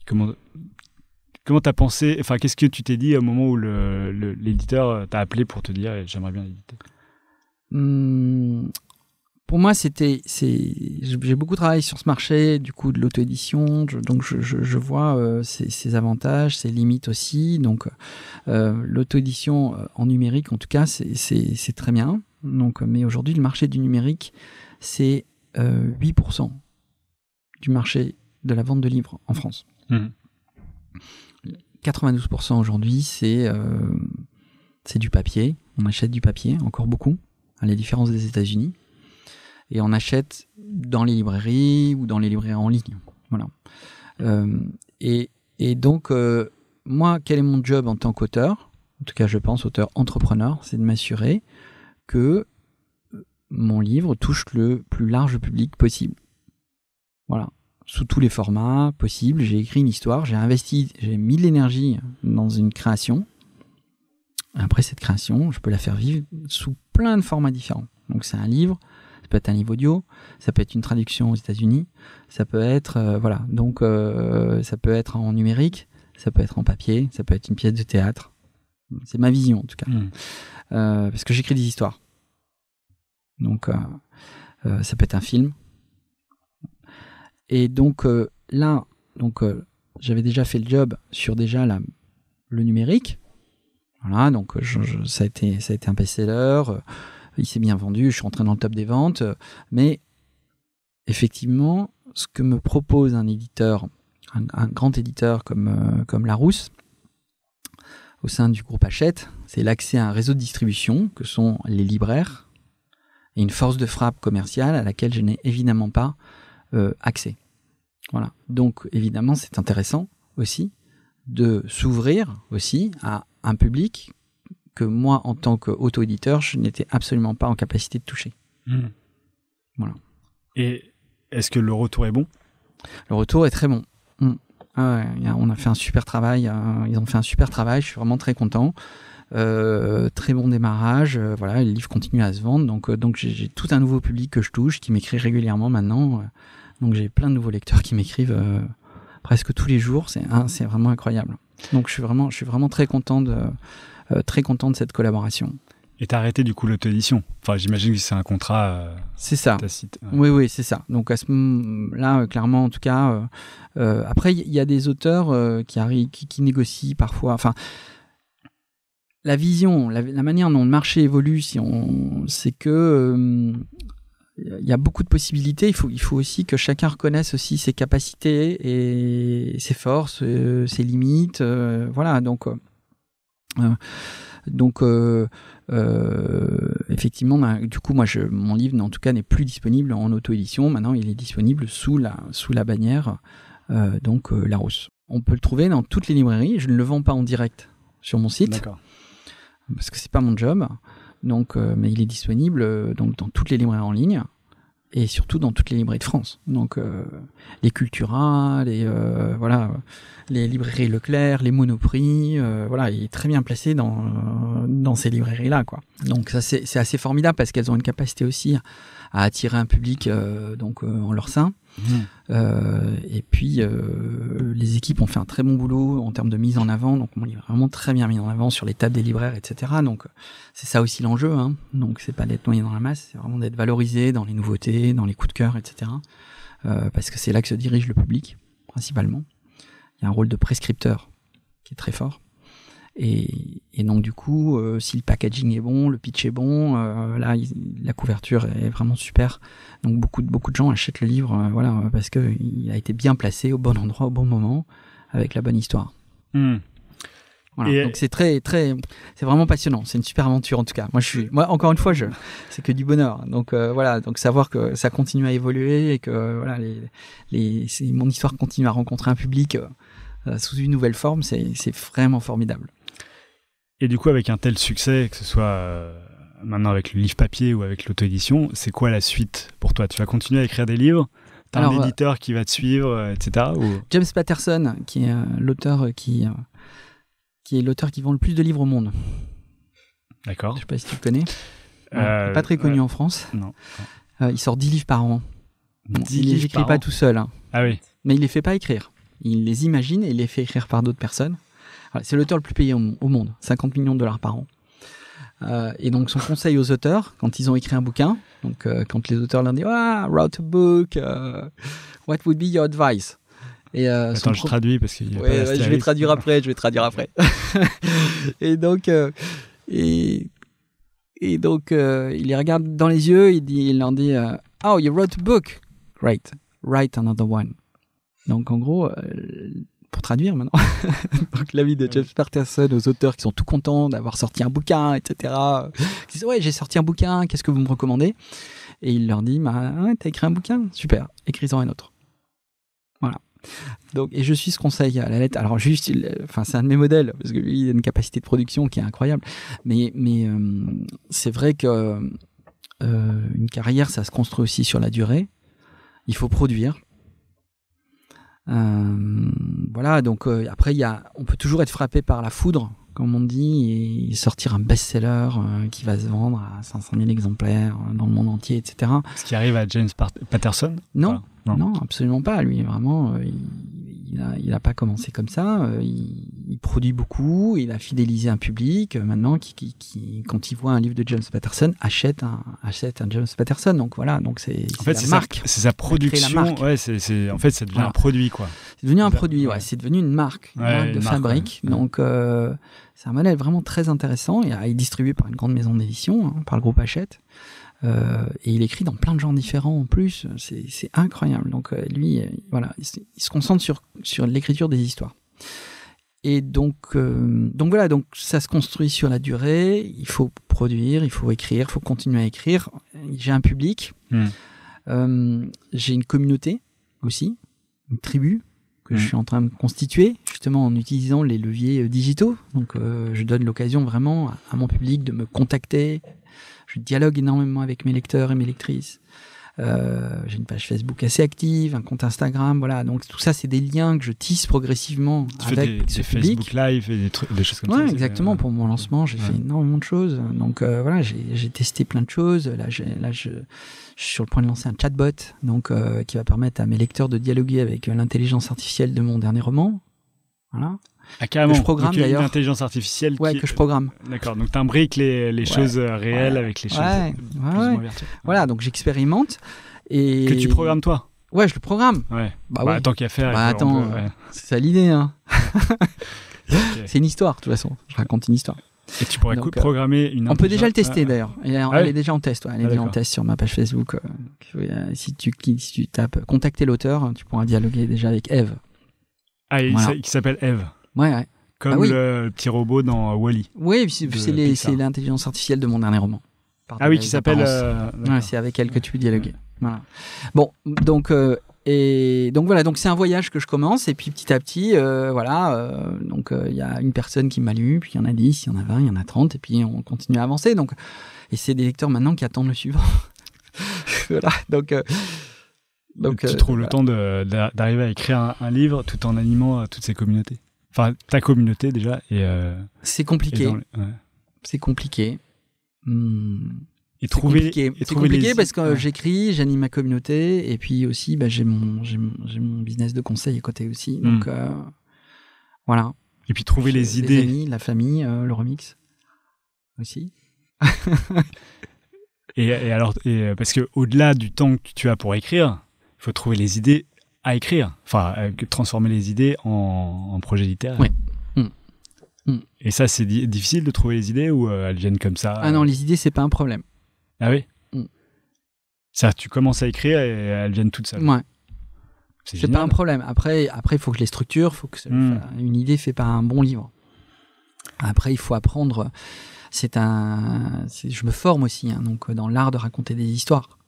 S5: Comment t'as pensé, qu'est-ce que tu t'es dit au moment où l'éditeur t'a appelé pour te dire j'aimerais bien l'éditer?
S1: Pour moi, j'ai beaucoup travaillé sur ce marché, du coup, de l'auto-édition, donc je vois ses avantages, ses limites aussi. Donc, l'auto-édition en numérique, en tout cas, c'est très bien. Donc, mais aujourd'hui, le marché du numérique, c'est 8% du marché de la vente de livres en France. 92% aujourd'hui, c'est du papier. On achète du papier, encore beaucoup, à la différence des États-Unis. Et on achète dans les librairies ou dans les librairies en ligne. Voilà. Et donc, moi, quel est mon job en tant qu'auteur? En tout cas, je pense auteur-entrepreneur, c'est de m'assurer que mon livre touche le plus large public possible. Voilà. Sous tous les formats possibles, j'ai écrit une histoire, j'ai mis de l'énergie dans une création. Après, cette création, je peux la faire vivre sous plein de formats différents. Donc, c'est un livre. Ça peut être un livre audio, ça peut être une traduction aux États-Unis, ça peut être donc ça peut être en numérique, ça peut être en papier, ça peut être une pièce de théâtre. C'est ma vision en tout cas, parce que j'écris des histoires. Donc ça peut être un film. Et donc là, j'avais déjà fait le job sur le numérique. Voilà, donc ça a été un best-seller. Il s'est bien vendu, je suis rentré dans le top des ventes, mais effectivement, ce que me propose un éditeur, un grand éditeur comme Larousse, au sein du groupe Hachette, c'est l'accès à un réseau de distribution que sont les libraires et une force de frappe commerciale à laquelle je n'ai évidemment pas accès. Voilà. Donc évidemment, c'est intéressant aussi de s'ouvrir aussi à un public que moi, en tant qu'auto-éditeur, je n'étais absolument pas en capacité de toucher. Voilà.
S5: Et est-ce que le retour est bon ?
S1: Le retour est très bon. On a fait un super travail. Ils ont fait un super travail. Je suis vraiment très content. Très bon démarrage. Voilà, les livres continuent à se vendre. Donc j'ai tout un nouveau public que je touche, qui m'écrit régulièrement maintenant. Donc j'ai plein de nouveaux lecteurs qui m'écrivent presque tous les jours. C'est vraiment incroyable. Donc je suis vraiment très content de cette collaboration.
S5: Et t'as arrêté du coup l'auto-édition. Enfin, j'imagine que c'est un contrat.
S1: C'est ça.
S5: Tacite. Ouais.
S1: Oui, c'est ça. Donc à ce moment-là, clairement, en tout cas. Après, il y a des auteurs qui négocient parfois. Enfin, la vision, la manière dont le marché évolue, c'est que il y a beaucoup de possibilités. Il faut aussi que chacun reconnaisse aussi ses capacités et ses forces, ses limites. Voilà. Donc effectivement, du coup, moi, mon livre, en tout cas, n'est plus disponible en auto-édition. Maintenant, il est disponible sous la bannière Larousse. On peut le trouver dans toutes les librairies. Je ne le vends pas en direct sur mon site.
S5: D'accord.
S1: Parce que c'est pas mon job. Donc, mais il est disponible dans toutes les librairies en ligne et surtout dans toutes les librairies de France. Donc, les Cultura, les librairies Leclerc, les Monoprix, voilà, il est très bien placé dans ces librairies-là, quoi. Donc, ça, c'est assez formidable parce qu'elles ont une capacité aussi à attirer un public en leur sein. Et puis les équipes ont fait un très bon boulot en termes de mise en avant, donc mon livre est vraiment très bien mis en avant sur les tables des libraires, etc. Donc c'est ça aussi l'enjeu, hein. Donc c'est pas d'être noyé dans la masse, c'est vraiment d'être valorisé dans les nouveautés, dans les coups de cœur, etc. Parce que c'est là que se dirige le public principalement. Il y a un rôle de prescripteur qui est très fort. Et donc du coup, si le packaging est bon, le pitch est bon, la couverture est vraiment super. Donc beaucoup de gens achètent le livre, parce que il a été bien placé au bon endroit, au bon moment, avec la bonne histoire. Voilà. Donc c'est c'est vraiment passionnant. C'est une super aventure en tout cas. Moi encore une fois, c'est que du bonheur. Donc donc savoir que ça continue à évoluer et que mon histoire continue à rencontrer un public sous une nouvelle forme, c'est vraiment formidable.
S5: Et du coup, avec un tel succès, que ce soit maintenant avec le livre papier ou avec l'auto-édition, c'est quoi la suite pour toi ? Tu vas continuer à écrire des livres ? T'as un éditeur qui va te suivre, etc.
S1: James Patterson, qui est l'auteur qui est l'auteur qui vend le plus de livres au monde.
S5: D'accord.
S1: Je sais pas si tu le connais. Il n'est pas très connu en France.
S5: Non.
S1: Il sort 10 livres par an. Il les écrit pas tout seul. Hein.
S5: Ah oui.
S1: Mais il les fait pas écrire. Il les imagine et il les fait écrire par d'autres personnes. Voilà, c'est l'auteur le plus payé au monde, 50 millions de dollars par an. Et donc son conseil aux auteurs, quand ils ont écrit un bouquin, donc quand les auteurs leur disent wrote a book, what would be your advice? Et
S5: attends, je traduis parce qu'il y a pas
S1: je vais traduire après. Et donc il les regarde dans les yeux, il leur dit oh, you wrote a book, great, write another one. Donc en gros, pour traduire maintenant, donc l'avis de James Patterson aux auteurs qui sont tout contents d'avoir sorti un bouquin, etc. Ils disent ouais, j'ai sorti un bouquin, qu'est-ce que vous me recommandez? Et il leur dit t'as écrit un bouquin, super, écris-en un autre. Voilà. Donc, et je suis ce conseil à la lettre. Alors juste, c'est un de mes modèles parce que lui il a une capacité de production qui est incroyable. Mais c'est vrai que une carrière, ça se construit aussi sur la durée. Il faut produire. Voilà, donc après on peut toujours être frappé par la foudre, comme on dit, et sortir un best-seller qui va se vendre à 500 000 exemplaires dans le monde entier, etc.
S5: Ce qui arrive à James Patterson ?
S1: Non, absolument pas. Lui, vraiment, il n'a pas commencé comme ça. Il produit beaucoup, il a fidélisé un public maintenant qui quand il voit un livre de James Patterson, achète un James Patterson. Donc voilà, donc c'est la marque.
S5: C'est sa production. Ouais, en fait, ça devient un produit, quoi.
S1: C'est devenu un produit, ouais. C'est devenu une marque, une marque de fabrique. Ouais. Donc c'est un modèle vraiment très intéressant. Il est distribué par une grande maison d'édition, par le groupe Hachette. Et il écrit dans plein de genres différents en plus. C'est incroyable. Donc lui, voilà, il se concentre sur l'écriture des histoires. Et donc voilà, donc ça se construit sur la durée. Il faut produire, il faut écrire, il faut continuer à écrire. J'ai un public, j'ai une communauté aussi, une tribu que je suis en train de constituer, justement en utilisant les leviers digitaux. Donc je donne l'occasion vraiment à mon public de me contacter. Je dialogue énormément avec mes lecteurs et mes lectrices. J'ai une page Facebook assez active, un compte Instagram, voilà. Donc tout ça, c'est des liens que je tisse progressivement avec ce public.
S5: Facebook Live et des choses comme ça.
S1: Ouais, exactement. Pour mon lancement, j'ai fait énormément de choses. Donc voilà, j'ai testé plein de choses. Là, je suis sur le point de lancer un chatbot, donc qui va permettre à mes lecteurs de dialoguer avec l'intelligence artificielle de mon dernier roman. Voilà.
S5: Ah, carrément.
S1: Que je programme d'ailleurs.
S5: Une intelligence artificielle.
S1: Que je programme.
S5: D'accord. Donc t'imbriques les choses réelles avec les choses plus ou moins virtuelles.
S1: Voilà. Donc j'expérimente et.
S5: Que tu programmes toi.
S1: Ouais, je le programme.
S5: Ouais.
S1: Ouais.
S5: Tant qu'à faire.
S1: C'est ça l'idée, hein.
S5: Okay.
S1: C'est une histoire, de toute façon. Je raconte une histoire.
S5: Et tu pourrais programmer une.
S1: On peut déjà le tester d'ailleurs. Elle est déjà en test. Elle est déjà en test sur ma page Facebook. Si tu tapes contacter l'auteur, tu pourras dialoguer déjà avec Eve.
S5: Ah, qui s'appelle Eve.
S1: Ouais.
S5: Comme le petit robot dans Wall-E.
S1: Oui, c'est l'intelligence artificielle de mon dernier roman.
S5: Qui s'appelle.
S1: C'est avec elle que tu peux dialoguer. Voilà. Bon, donc voilà, donc c'est un voyage que je commence et puis petit à petit, donc il y a une personne qui m'a lu, puis il y en a 10, il y en a 20, il y en a 30, et puis on continue à avancer. Donc, et c'est des lecteurs maintenant qui attendent le suivant. Voilà, donc
S5: tu trouves le temps d'arriver à écrire un livre tout en animant toutes ces communautés. Enfin, ta communauté déjà.
S1: C'est compliqué. C'est compliqué.
S5: C'est compliqué
S1: parce que j'écris, j'anime ma communauté, et puis aussi j'ai mon business de conseil à côté aussi. Donc voilà.
S5: Et puis trouver les idées.
S1: Les amis, la famille, le remix aussi.
S5: et parce que au-delà du temps que tu as pour écrire, il faut trouver les idées à écrire, enfin transformer les idées en projet littéraire.
S1: Oui.
S5: Et ça, c'est difficile de trouver les idées ou elles viennent comme ça?
S1: Ah non, les idées, c'est pas un problème.
S5: Ah oui. Ça, tu commences à écrire et elles viennent toutes seules.
S1: Ouais. C'est pas un problème. Après, il faut que je les structure. Faut que une idée fait pas un bon livre. Après, il faut apprendre. Je me forme aussi, donc dans l'art de raconter des histoires.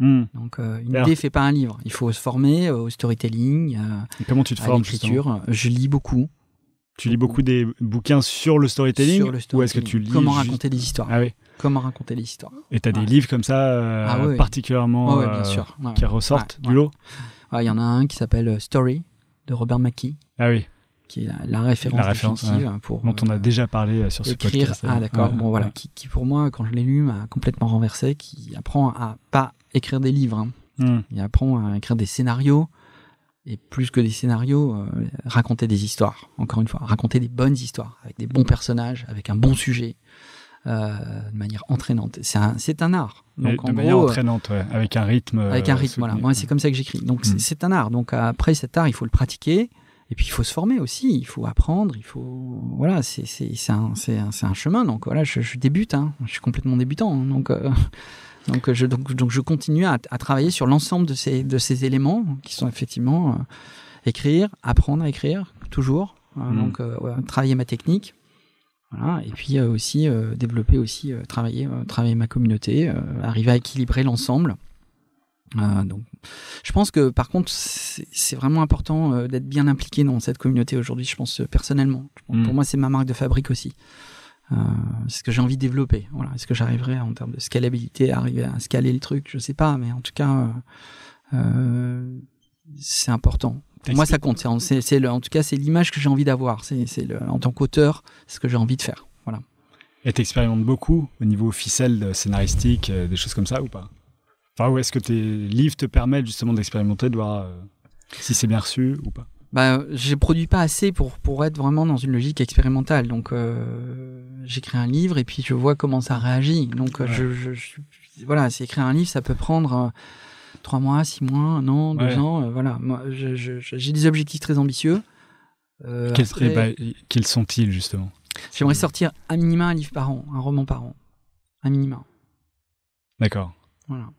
S1: Donc une idée fait pas un livre. Il faut se former au storytelling.
S5: Comment tu te formes,
S1: à l'écriture? Je lis beaucoup.
S5: Tu lis beaucoup des bouquins sur le storytelling, ou est-ce que tu lis
S1: raconter des histoires?
S5: Ah oui.
S1: Comment raconter des histoires?
S5: Et tu as des livres comme ça particulièrement
S1: bien sûr.
S5: qui ressortent du lot?
S1: Il y en a un qui s'appelle Story de Robert McKee.
S5: Ah oui.
S1: Qui est la référence définitive pour
S5: dont on a déjà parlé sur ce podcast.
S1: Ah d'accord. Qui pour moi, quand je l'ai lu, m'a complètement renversé. Qui apprend à pas écrire des livres. Il apprend à écrire des scénarios. Et plus que des scénarios, raconter des histoires. Encore une fois, raconter des bonnes histoires avec des bons personnages, avec un bon sujet, de manière entraînante. C'est un art. Donc,
S5: de manière entraînante, avec un rythme.
S1: Avec un rythme, voilà. Moi, c'est comme ça que j'écris. Donc, c'est un art. Donc, après cet art, il faut le pratiquer. Et puis, il faut se former aussi. Il faut apprendre. Il faut, voilà, c'est un chemin. Donc, voilà, je débute. Je suis complètement débutant. Donc je continue à travailler sur l'ensemble de ces éléments qui sont effectivement écrire, apprendre à écrire toujours. Donc travailler ma technique. Voilà, et puis aussi développer aussi travailler ma communauté, arriver à équilibrer l'ensemble. Donc je pense que par contre c'est vraiment important d'être bien impliqué dans cette communauté aujourd'hui, je pense personnellement. Pour moi c'est ma marque de fabrique aussi. C'est ce que j'ai envie de développer. Voilà. Est-ce que j'arriverai en termes de scalabilité à arriver à scaler le truc? Je sais pas, mais en tout cas c'est important. Pour moi ça compte. En tout cas c'est l'image que j'ai envie d'avoir. En tant qu'auteur, c'est ce que j'ai envie de faire. Voilà.
S5: Et t'expérimentes beaucoup au niveau ficelle, scénaristique, des choses comme ça ou pas? Enfin, ou est-ce que tes livres te permettent justement d'expérimenter, de voir si c'est bien reçu ou pas?
S1: Je produis pas assez pour être vraiment dans une logique expérimentale. Donc, j'écris un livre et puis je vois comment ça réagit. Donc, voilà, c'est écrire un livre, ça peut prendre 3 mois, 6 mois, 1 an, 2 ans. Voilà, moi, j'ai des objectifs très ambitieux.
S5: Quels sont-ils justement?
S1: J'aimerais sortir à minima un livre par an, un roman par an, à minima.
S5: D'accord.
S1: Voilà.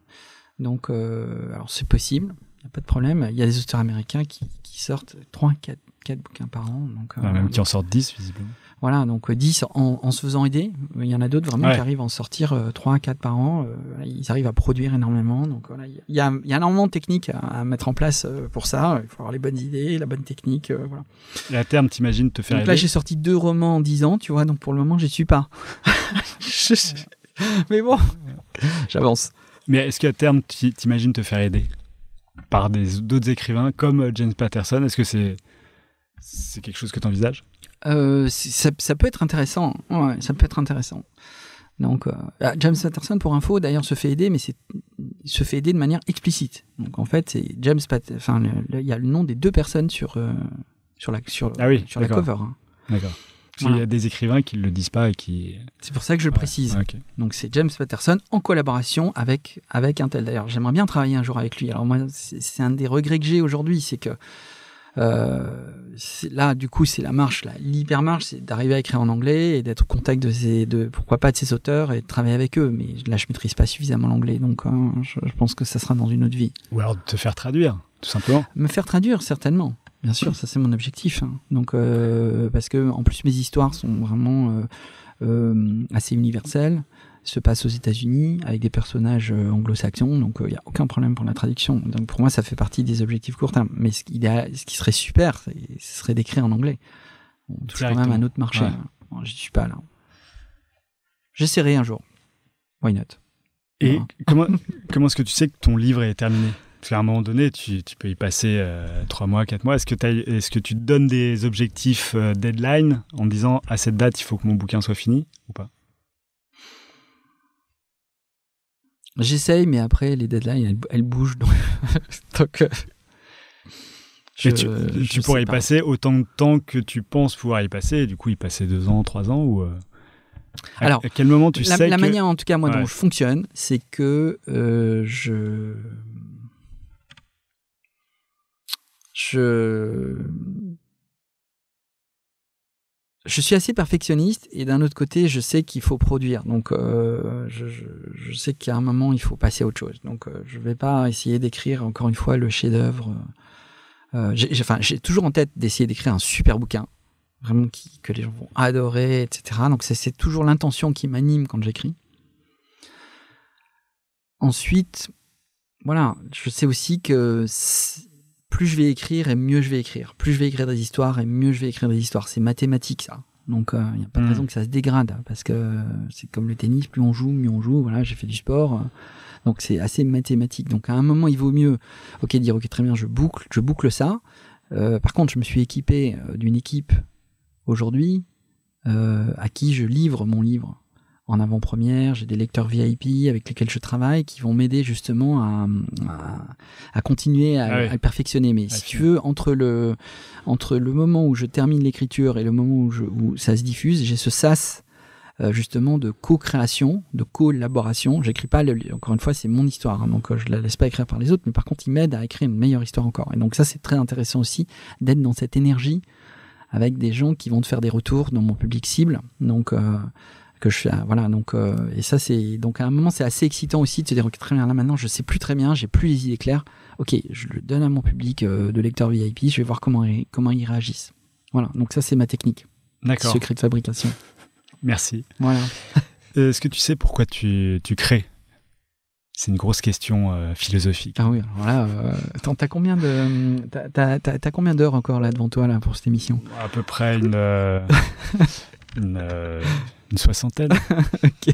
S1: Donc, alors c'est possible, il n'y a pas de problème. Il y a des auteurs américains qui sortent 3, 4 bouquins par an. Donc,
S5: même qui en sortent 10, visiblement.
S1: Voilà, donc 10 en se faisant aider. Il y en a d'autres vraiment qui arrivent à en sortir 3, 4 par an. Ils arrivent à produire énormément. Donc voilà, il y a énormément de techniques à mettre en place pour ça. Il faut avoir les bonnes idées, la bonne technique. Voilà.
S5: Et à terme, t'imagines te faire
S1: donc
S5: aider?
S1: Là, j'ai sorti 2 romans en 10 ans, tu vois. Donc pour le moment, j'y suis pas. Mais bon, j'avance.
S5: Mais est-ce qu'à terme, t'imagines te faire aider par d'autres écrivains comme James Patterson? Est-ce que c'est quelque chose que t'envisages?
S1: Ça peut être intéressant. Ouais, ça peut être intéressant. Donc, James Patterson, pour info, d'ailleurs, se fait aider, mais il se fait aider de manière explicite. Donc, en fait, c'est James Patterson. Il y a le nom des 2 personnes sur la cover. Hein.
S5: D'accord. Parce qu'il y a des écrivains qui ne le disent pas et qui...
S1: C'est pour ça que je le précise.
S5: Okay.
S1: Donc, c'est James Patterson en collaboration avec un tel. D'ailleurs, j'aimerais bien travailler un jour avec lui. Alors, moi, c'est un des regrets que j'ai aujourd'hui, c'est que là, du coup, c'est l'hypermarche, c'est d'arriver à écrire en anglais et d'être au contact pourquoi pas de ces auteurs et de travailler avec eux. Mais là, je maîtrise pas suffisamment l'anglais, donc je pense que ça sera dans une autre vie.
S5: Ou alors de te faire traduire, tout simplement.
S1: Me faire traduire, certainement. Bien sûr, ça c'est mon objectif. Hein. Donc, parce que en plus mes histoires sont vraiment assez universelles. Se passe aux États-Unis avec des personnages anglo-saxons, donc il n'y a aucun problème pour la traduction. Donc pour moi, ça fait partie des objectifs court terme. Mais ce qui serait super, ce serait d'écrire en anglais. On touche quand même un autre marché. Ouais. Bon, je ne suis pas là. J'essaierai un jour. Why not?
S5: Et voilà. comment est-ce que tu sais que ton livre est terminé? Parce qu'à un moment donné, tu peux y passer 3 mois, 4 mois. Est-ce que tu te donnes des objectifs deadline en disant à cette date, il faut que mon bouquin soit fini ou pas?
S1: J'essaye, mais après, les deadlines, elles bougent. Donc,
S5: tu pourrais y passer autant de temps que tu penses pouvoir y passer, et du coup, y passer 2 ans, 3 ans ou
S1: Alors,
S5: à quel moment tu sais
S1: la manière, en tout cas, moi, dont je fonctionne, c'est que je suis assez perfectionniste et d'un autre côté, je sais qu'il faut produire. Donc, je sais qu'à un moment, il faut passer à autre chose. Donc, je ne vais pas essayer d'écrire, encore une fois, le chef-d'œuvre. J'ai toujours en tête d'essayer d'écrire un super bouquin, vraiment que les gens vont adorer, etc. Donc, c'est toujours l'intention qui m'anime quand j'écris. Ensuite, voilà, je sais aussi que plus je vais écrire et mieux je vais écrire. Plus je vais écrire des histoires et mieux je vais écrire des histoires. C'est mathématique, ça. Donc, il n'y a pas de raison que ça se dégrade. Parce que c'est comme le tennis, plus on joue, mieux on joue. Voilà, j'ai fait du sport. Donc, c'est assez mathématique. Donc, à un moment, il vaut mieux dire, ok, très bien, je boucle ça. Par contre, je me suis équipé d'une équipe aujourd'hui à qui je livre mon livre en avant-première. J'ai des lecteurs VIP avec lesquels je travaille qui vont m'aider justement à continuer à le perfectionner. Mais si tu veux, entre le moment où je termine l'écriture et le moment où ça se diffuse, j'ai ce sas justement de co-création, de collaboration. J'écris pas, encore une fois, c'est mon histoire, hein, donc je la laisse pas écrire par les autres, mais par contre, il m'aide à écrire une meilleure histoire encore. Et donc ça, c'est très intéressant aussi d'être dans cette énergie avec des gens qui vont te faire des retours dans mon public cible. Donc que je fais, voilà, donc et ça c'est donc à un moment c'est assez excitant aussi de se dire ok, très bien, là maintenant je sais plus très bien, j'ai plus les idées claires, ok, je le donne à mon public de lecteurs VIP, je vais voir comment ils réagissent. Voilà, donc ça c'est ma technique.
S5: D'accord.
S1: Secret de fabrication.
S5: Merci.
S1: Voilà.
S5: Est-ce que tu sais pourquoi tu crées? C'est une grosse question philosophique.
S1: Ah oui, alors là, attends, t'as combien d'heures encore là devant toi là pour cette émission?
S5: À peu près une soixantaine.
S1: Ok.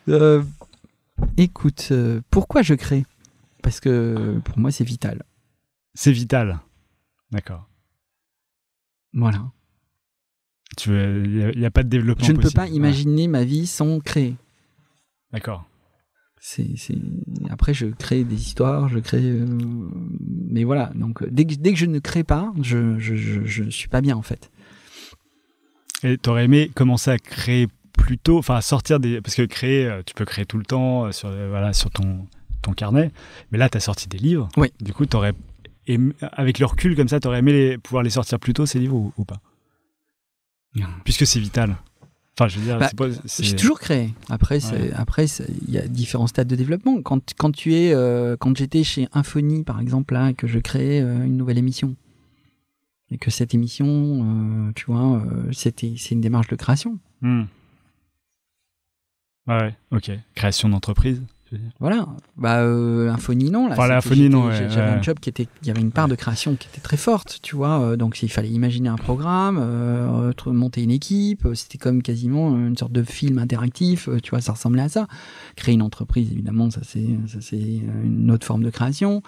S1: Ouais. Écoute, pourquoi je crée? Parce que pour moi, c'est vital.
S5: C'est vital. D'accord.
S1: Voilà.
S5: Il n'y a pas de développement
S1: Je ne
S5: possible.
S1: peux pas imaginer ma vie sans créer.
S5: D'accord.
S1: Après, je crée des histoires, mais voilà. Donc, dès que je ne crée pas, je ne suis pas bien en fait.
S5: Et t'aurais aimé commencer à créer plus tôt, enfin à sortir parce que créer, tu peux créer tout le temps sur ton carnet, mais là t'as sorti des livres.
S1: Oui.
S5: Du coup, t'aurais aimé, avec le recul comme ça, t'aurais aimé pouvoir les sortir plus tôt ces livres ou pas?
S1: Non.
S5: Puisque c'est vital. Enfin, je veux dire,
S1: j'ai toujours créé. Après, il y a différents stades de développement. Quand j'étais chez Infony, par exemple, là, que je créais une nouvelle émission, et que cette émission, tu vois, c'est une démarche de création.
S5: Ouais, ok. Création d'entreprise.
S1: Voilà. Infony, non. Là,
S5: Infony, non.
S1: J'avais un job il y avait une part de création qui était très forte, tu vois. Donc, il fallait imaginer un programme, monter une équipe. C'était comme quasiment une sorte de film interactif, tu vois, ça ressemblait à ça. Créer une entreprise, évidemment, ça c'est une autre forme de création.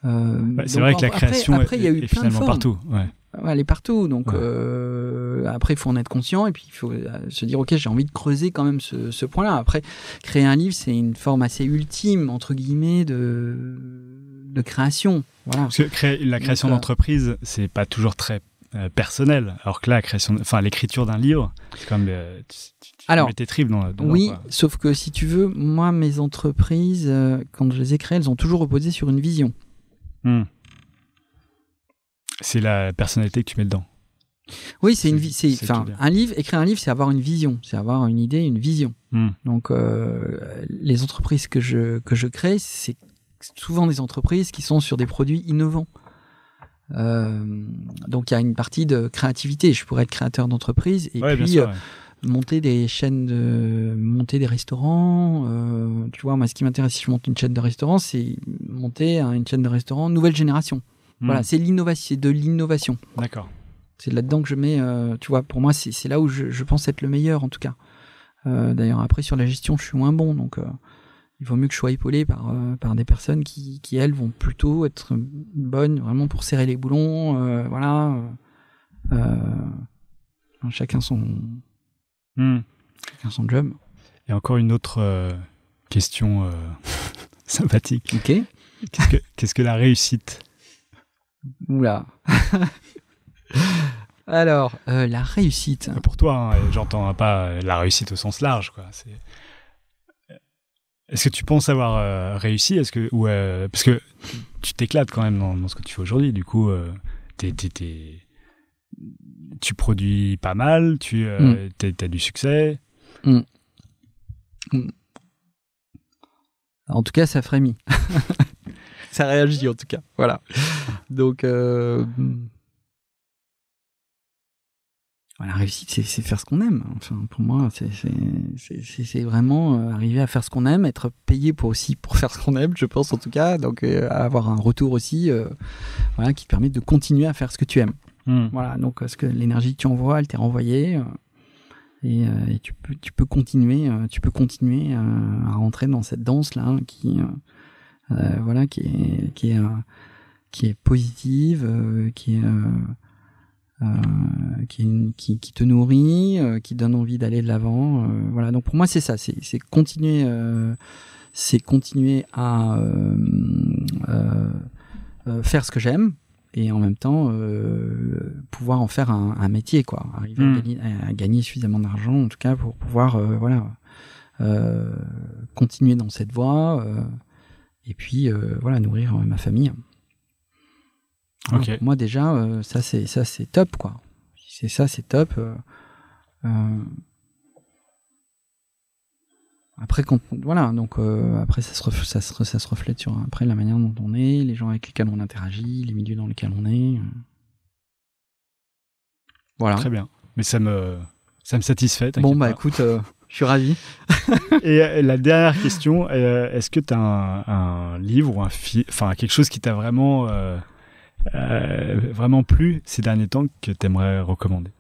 S5: C'est vrai que la création est finalement partout. Ouais.
S1: Ouais, elle est partout. Donc, après, il faut en être conscient et puis il faut se dire, OK, j'ai envie de creuser quand même ce point-là. Après, créer un livre, c'est une forme assez ultime, entre guillemets, de création. Voilà.
S5: Parce que la création d'entreprise, c'est pas toujours très personnel. Alors que là, l'écriture d'un livre, c'est quand même. Tu mets tes tripes dedans.
S1: Oui, quoi. Sauf que si tu veux, moi, mes entreprises, quand je les ai créées, elles ont toujours reposé sur une vision.
S5: C'est la personnalité que tu mets dedans.
S1: Oui, c'est un livre. Écrire un livre, c'est avoir une vision, c'est avoir une idée, une vision. Donc, les entreprises que je crée, c'est souvent des entreprises qui sont sur des produits innovants. Donc, il y a une partie de créativité. Je pourrais être créateur d'entreprise et puis monter des chaînes, monter des restaurants. Tu vois, moi, ce qui m'intéresse si je monte une chaîne de restaurants, c'est monter une chaîne de restaurants nouvelle génération. Voilà, c'est de l'innovation.
S5: D'accord.
S1: C'est là-dedans que je mets, tu vois, pour moi, c'est là où je pense être le meilleur, en tout cas. D'ailleurs, après, sur la gestion, je suis moins bon, donc il vaut mieux que je sois épaulé par des personnes qui, elles, vont plutôt être bonnes, vraiment pour serrer les boulons, voilà. Chacun son job.
S5: Et encore une autre question sympathique.
S1: Ok.
S5: Qu'est-ce que la réussite ?
S1: Oula. Alors, la réussite.
S5: Pour toi, j'entends pas la réussite au sens large, quoi. Est-ce que tu penses avoir réussi ? Parce que tu t'éclates quand même dans ce que tu fais aujourd'hui. Du coup, tu produis pas mal, t'as du succès.
S1: En tout cas, ça frémit. Ça réagit, en tout cas. Voilà. Donc, la réussite, c'est faire ce qu'on aime. Enfin, pour moi, c'est vraiment arriver à faire ce qu'on aime, être payé pour faire ce qu'on aime, je pense, en tout cas. Donc, avoir un retour aussi qui te permet de continuer à faire ce que tu aimes. Voilà. Donc, parce que l'énergie que tu envoies, elle t'est renvoyée. Et tu peux continuer à rentrer dans cette danse-là qui est positive, qui te nourrit, qui donne envie d'aller de l'avant. Voilà. Donc pour moi c'est ça, c'est continuer à faire ce que j'aime et en même temps pouvoir en faire un métier, quoi. Arriver à gagner suffisamment d'argent en tout cas pour pouvoir continuer dans cette voie. Et puis nourrir ma famille.
S5: Okay.
S1: Alors, moi déjà ça c'est top, quoi. C'est top. Après après ça se reflète sur après la manière dont on est, les gens avec lesquels on interagit, les milieux dans lesquels on est. Voilà.
S5: Très bien. Mais ça me satisfait.
S1: Bon écoute. Je suis ravi.
S5: Et la dernière question, est-ce que tu as un livre ou quelque chose qui t'a vraiment plu ces derniers temps que tu aimerais recommander ?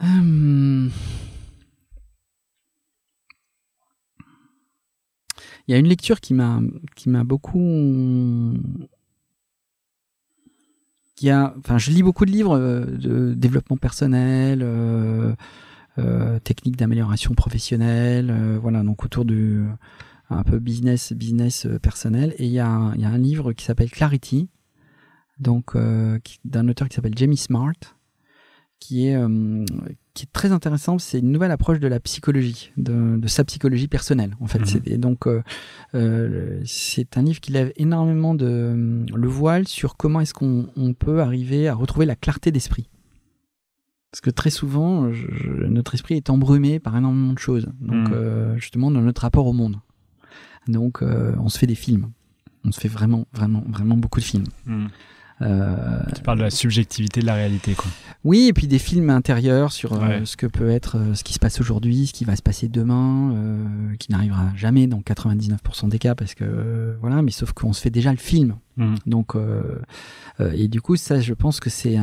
S1: Il y a une lecture qui m'a beaucoup... je lis beaucoup de livres de développement personnel, techniques d'amélioration professionnelle, donc autour du un peu business personnel. Et il y a un livre qui s'appelle Clarity, donc d'un auteur qui s'appelle Jamie Smart, qui est très intéressant. C'est une nouvelle approche de la psychologie, de sa psychologie personnelle, en fait. Et donc c'est un livre qui lève énormément le voile sur comment est-ce qu'on peut arriver à retrouver la clarté d'esprit. Parce que très souvent, notre esprit est embrumé par énormément de choses. Donc, justement, dans notre rapport au monde. Donc, on se fait des films. On se fait vraiment, vraiment, vraiment beaucoup de films.
S5: Tu parles de la subjectivité de la réalité, quoi.
S1: Oui, et puis des films intérieurs sur ce que peut être ce qui se passe aujourd'hui, ce qui va se passer demain, qui n'arrivera jamais dans 99% des cas, parce que voilà, mais sauf qu'on se fait déjà le film. Donc, et du coup, ça, je pense que c'est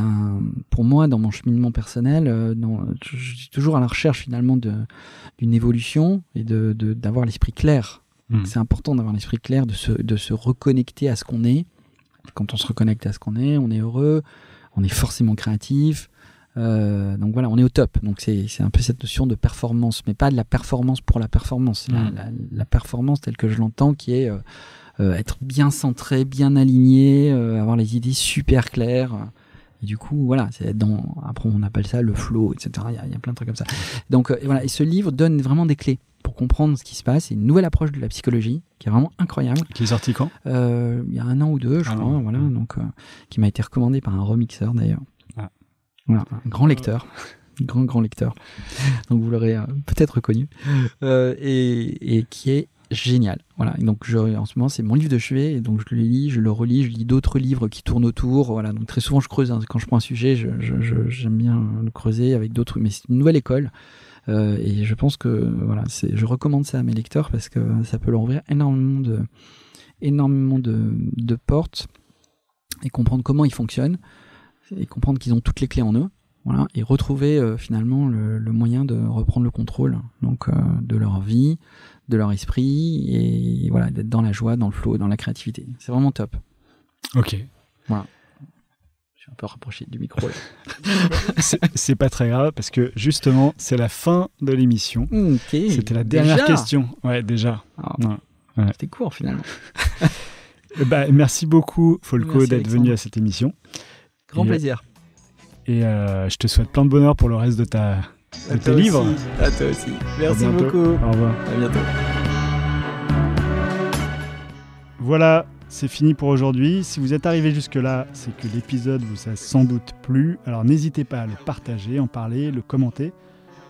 S1: pour moi, dans mon cheminement personnel, je suis toujours à la recherche finalement d'une évolution et d'avoir l'esprit clair. C'est important d'avoir l'esprit clair, de se reconnecter à ce qu'on est. Quand on se reconnecte à ce qu'on est, on est heureux, on est forcément créatif. Donc voilà, on est au top. Donc c'est un peu cette notion de performance, mais pas de la performance pour la performance. La performance telle que je l'entends, qui est être bien centré, bien aligné, avoir les idées super claires. Et du coup, voilà, après on appelle ça le flow, etc. Il y a plein de trucs comme ça. Donc voilà, et ce livre donne vraiment des clés pour comprendre ce qui se passe. C'est une nouvelle approche de la psychologie qui est vraiment incroyable.
S5: Qui est sorti quand ?
S1: Il y a 1 an ou 2, je crois. Voilà, donc qui m'a été recommandé par un remixeur d'ailleurs. Voilà, un grand lecteur, grand lecteur. Donc vous l'aurez peut-être reconnu, et qui est génial. Voilà. Et donc en ce moment c'est mon livre de chevet, et donc je le lis, je le relis, je lis d'autres livres qui tournent autour. Voilà. Donc très souvent je creuse, hein. Quand je prends un sujet, j'aime bien le creuser avec d'autres. Mais c'est une nouvelle école. Et je pense que voilà, je recommande ça à mes lecteurs parce que ça peut leur ouvrir énormément de portes, et comprendre comment ils fonctionnent, et comprendre qu'ils ont toutes les clés en eux, voilà, et retrouver finalement le moyen de reprendre le contrôle, donc de leur vie, de leur esprit, et voilà, d'être dans la joie, dans le flow, dans la créativité. C'est vraiment top.
S5: Ok.
S1: Voilà. Un peu rapproché du micro là.
S5: C'est pas très grave parce que justement c'est la fin de l'émission. C'était la dernière question. Ouais, déjà.
S1: C'était court finalement.
S5: Merci beaucoup Folco d'être venu à cette émission.
S1: Grand plaisir.
S5: Et je te souhaite plein de bonheur pour le reste de tes livres.
S1: À toi aussi. Merci beaucoup.
S5: Au revoir.
S1: À bientôt.
S4: Voilà. C'est fini pour aujourd'hui. Si vous êtes arrivé jusque-là, c'est que l'épisode vous a sans doute plu. Alors n'hésitez pas à le partager, en parler, le commenter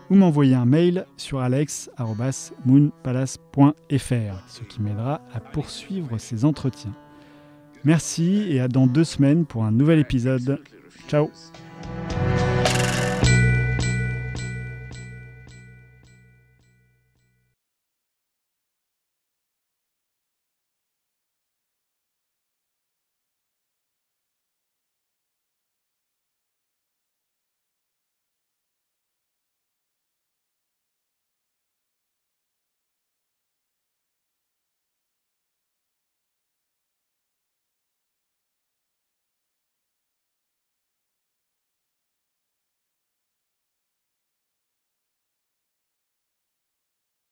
S4: ou m'envoyer un mail sur alex@moonpalace.fr, ce qui m'aidera à poursuivre ces entretiens. Merci et à dans 2 semaines pour un nouvel épisode. Ciao.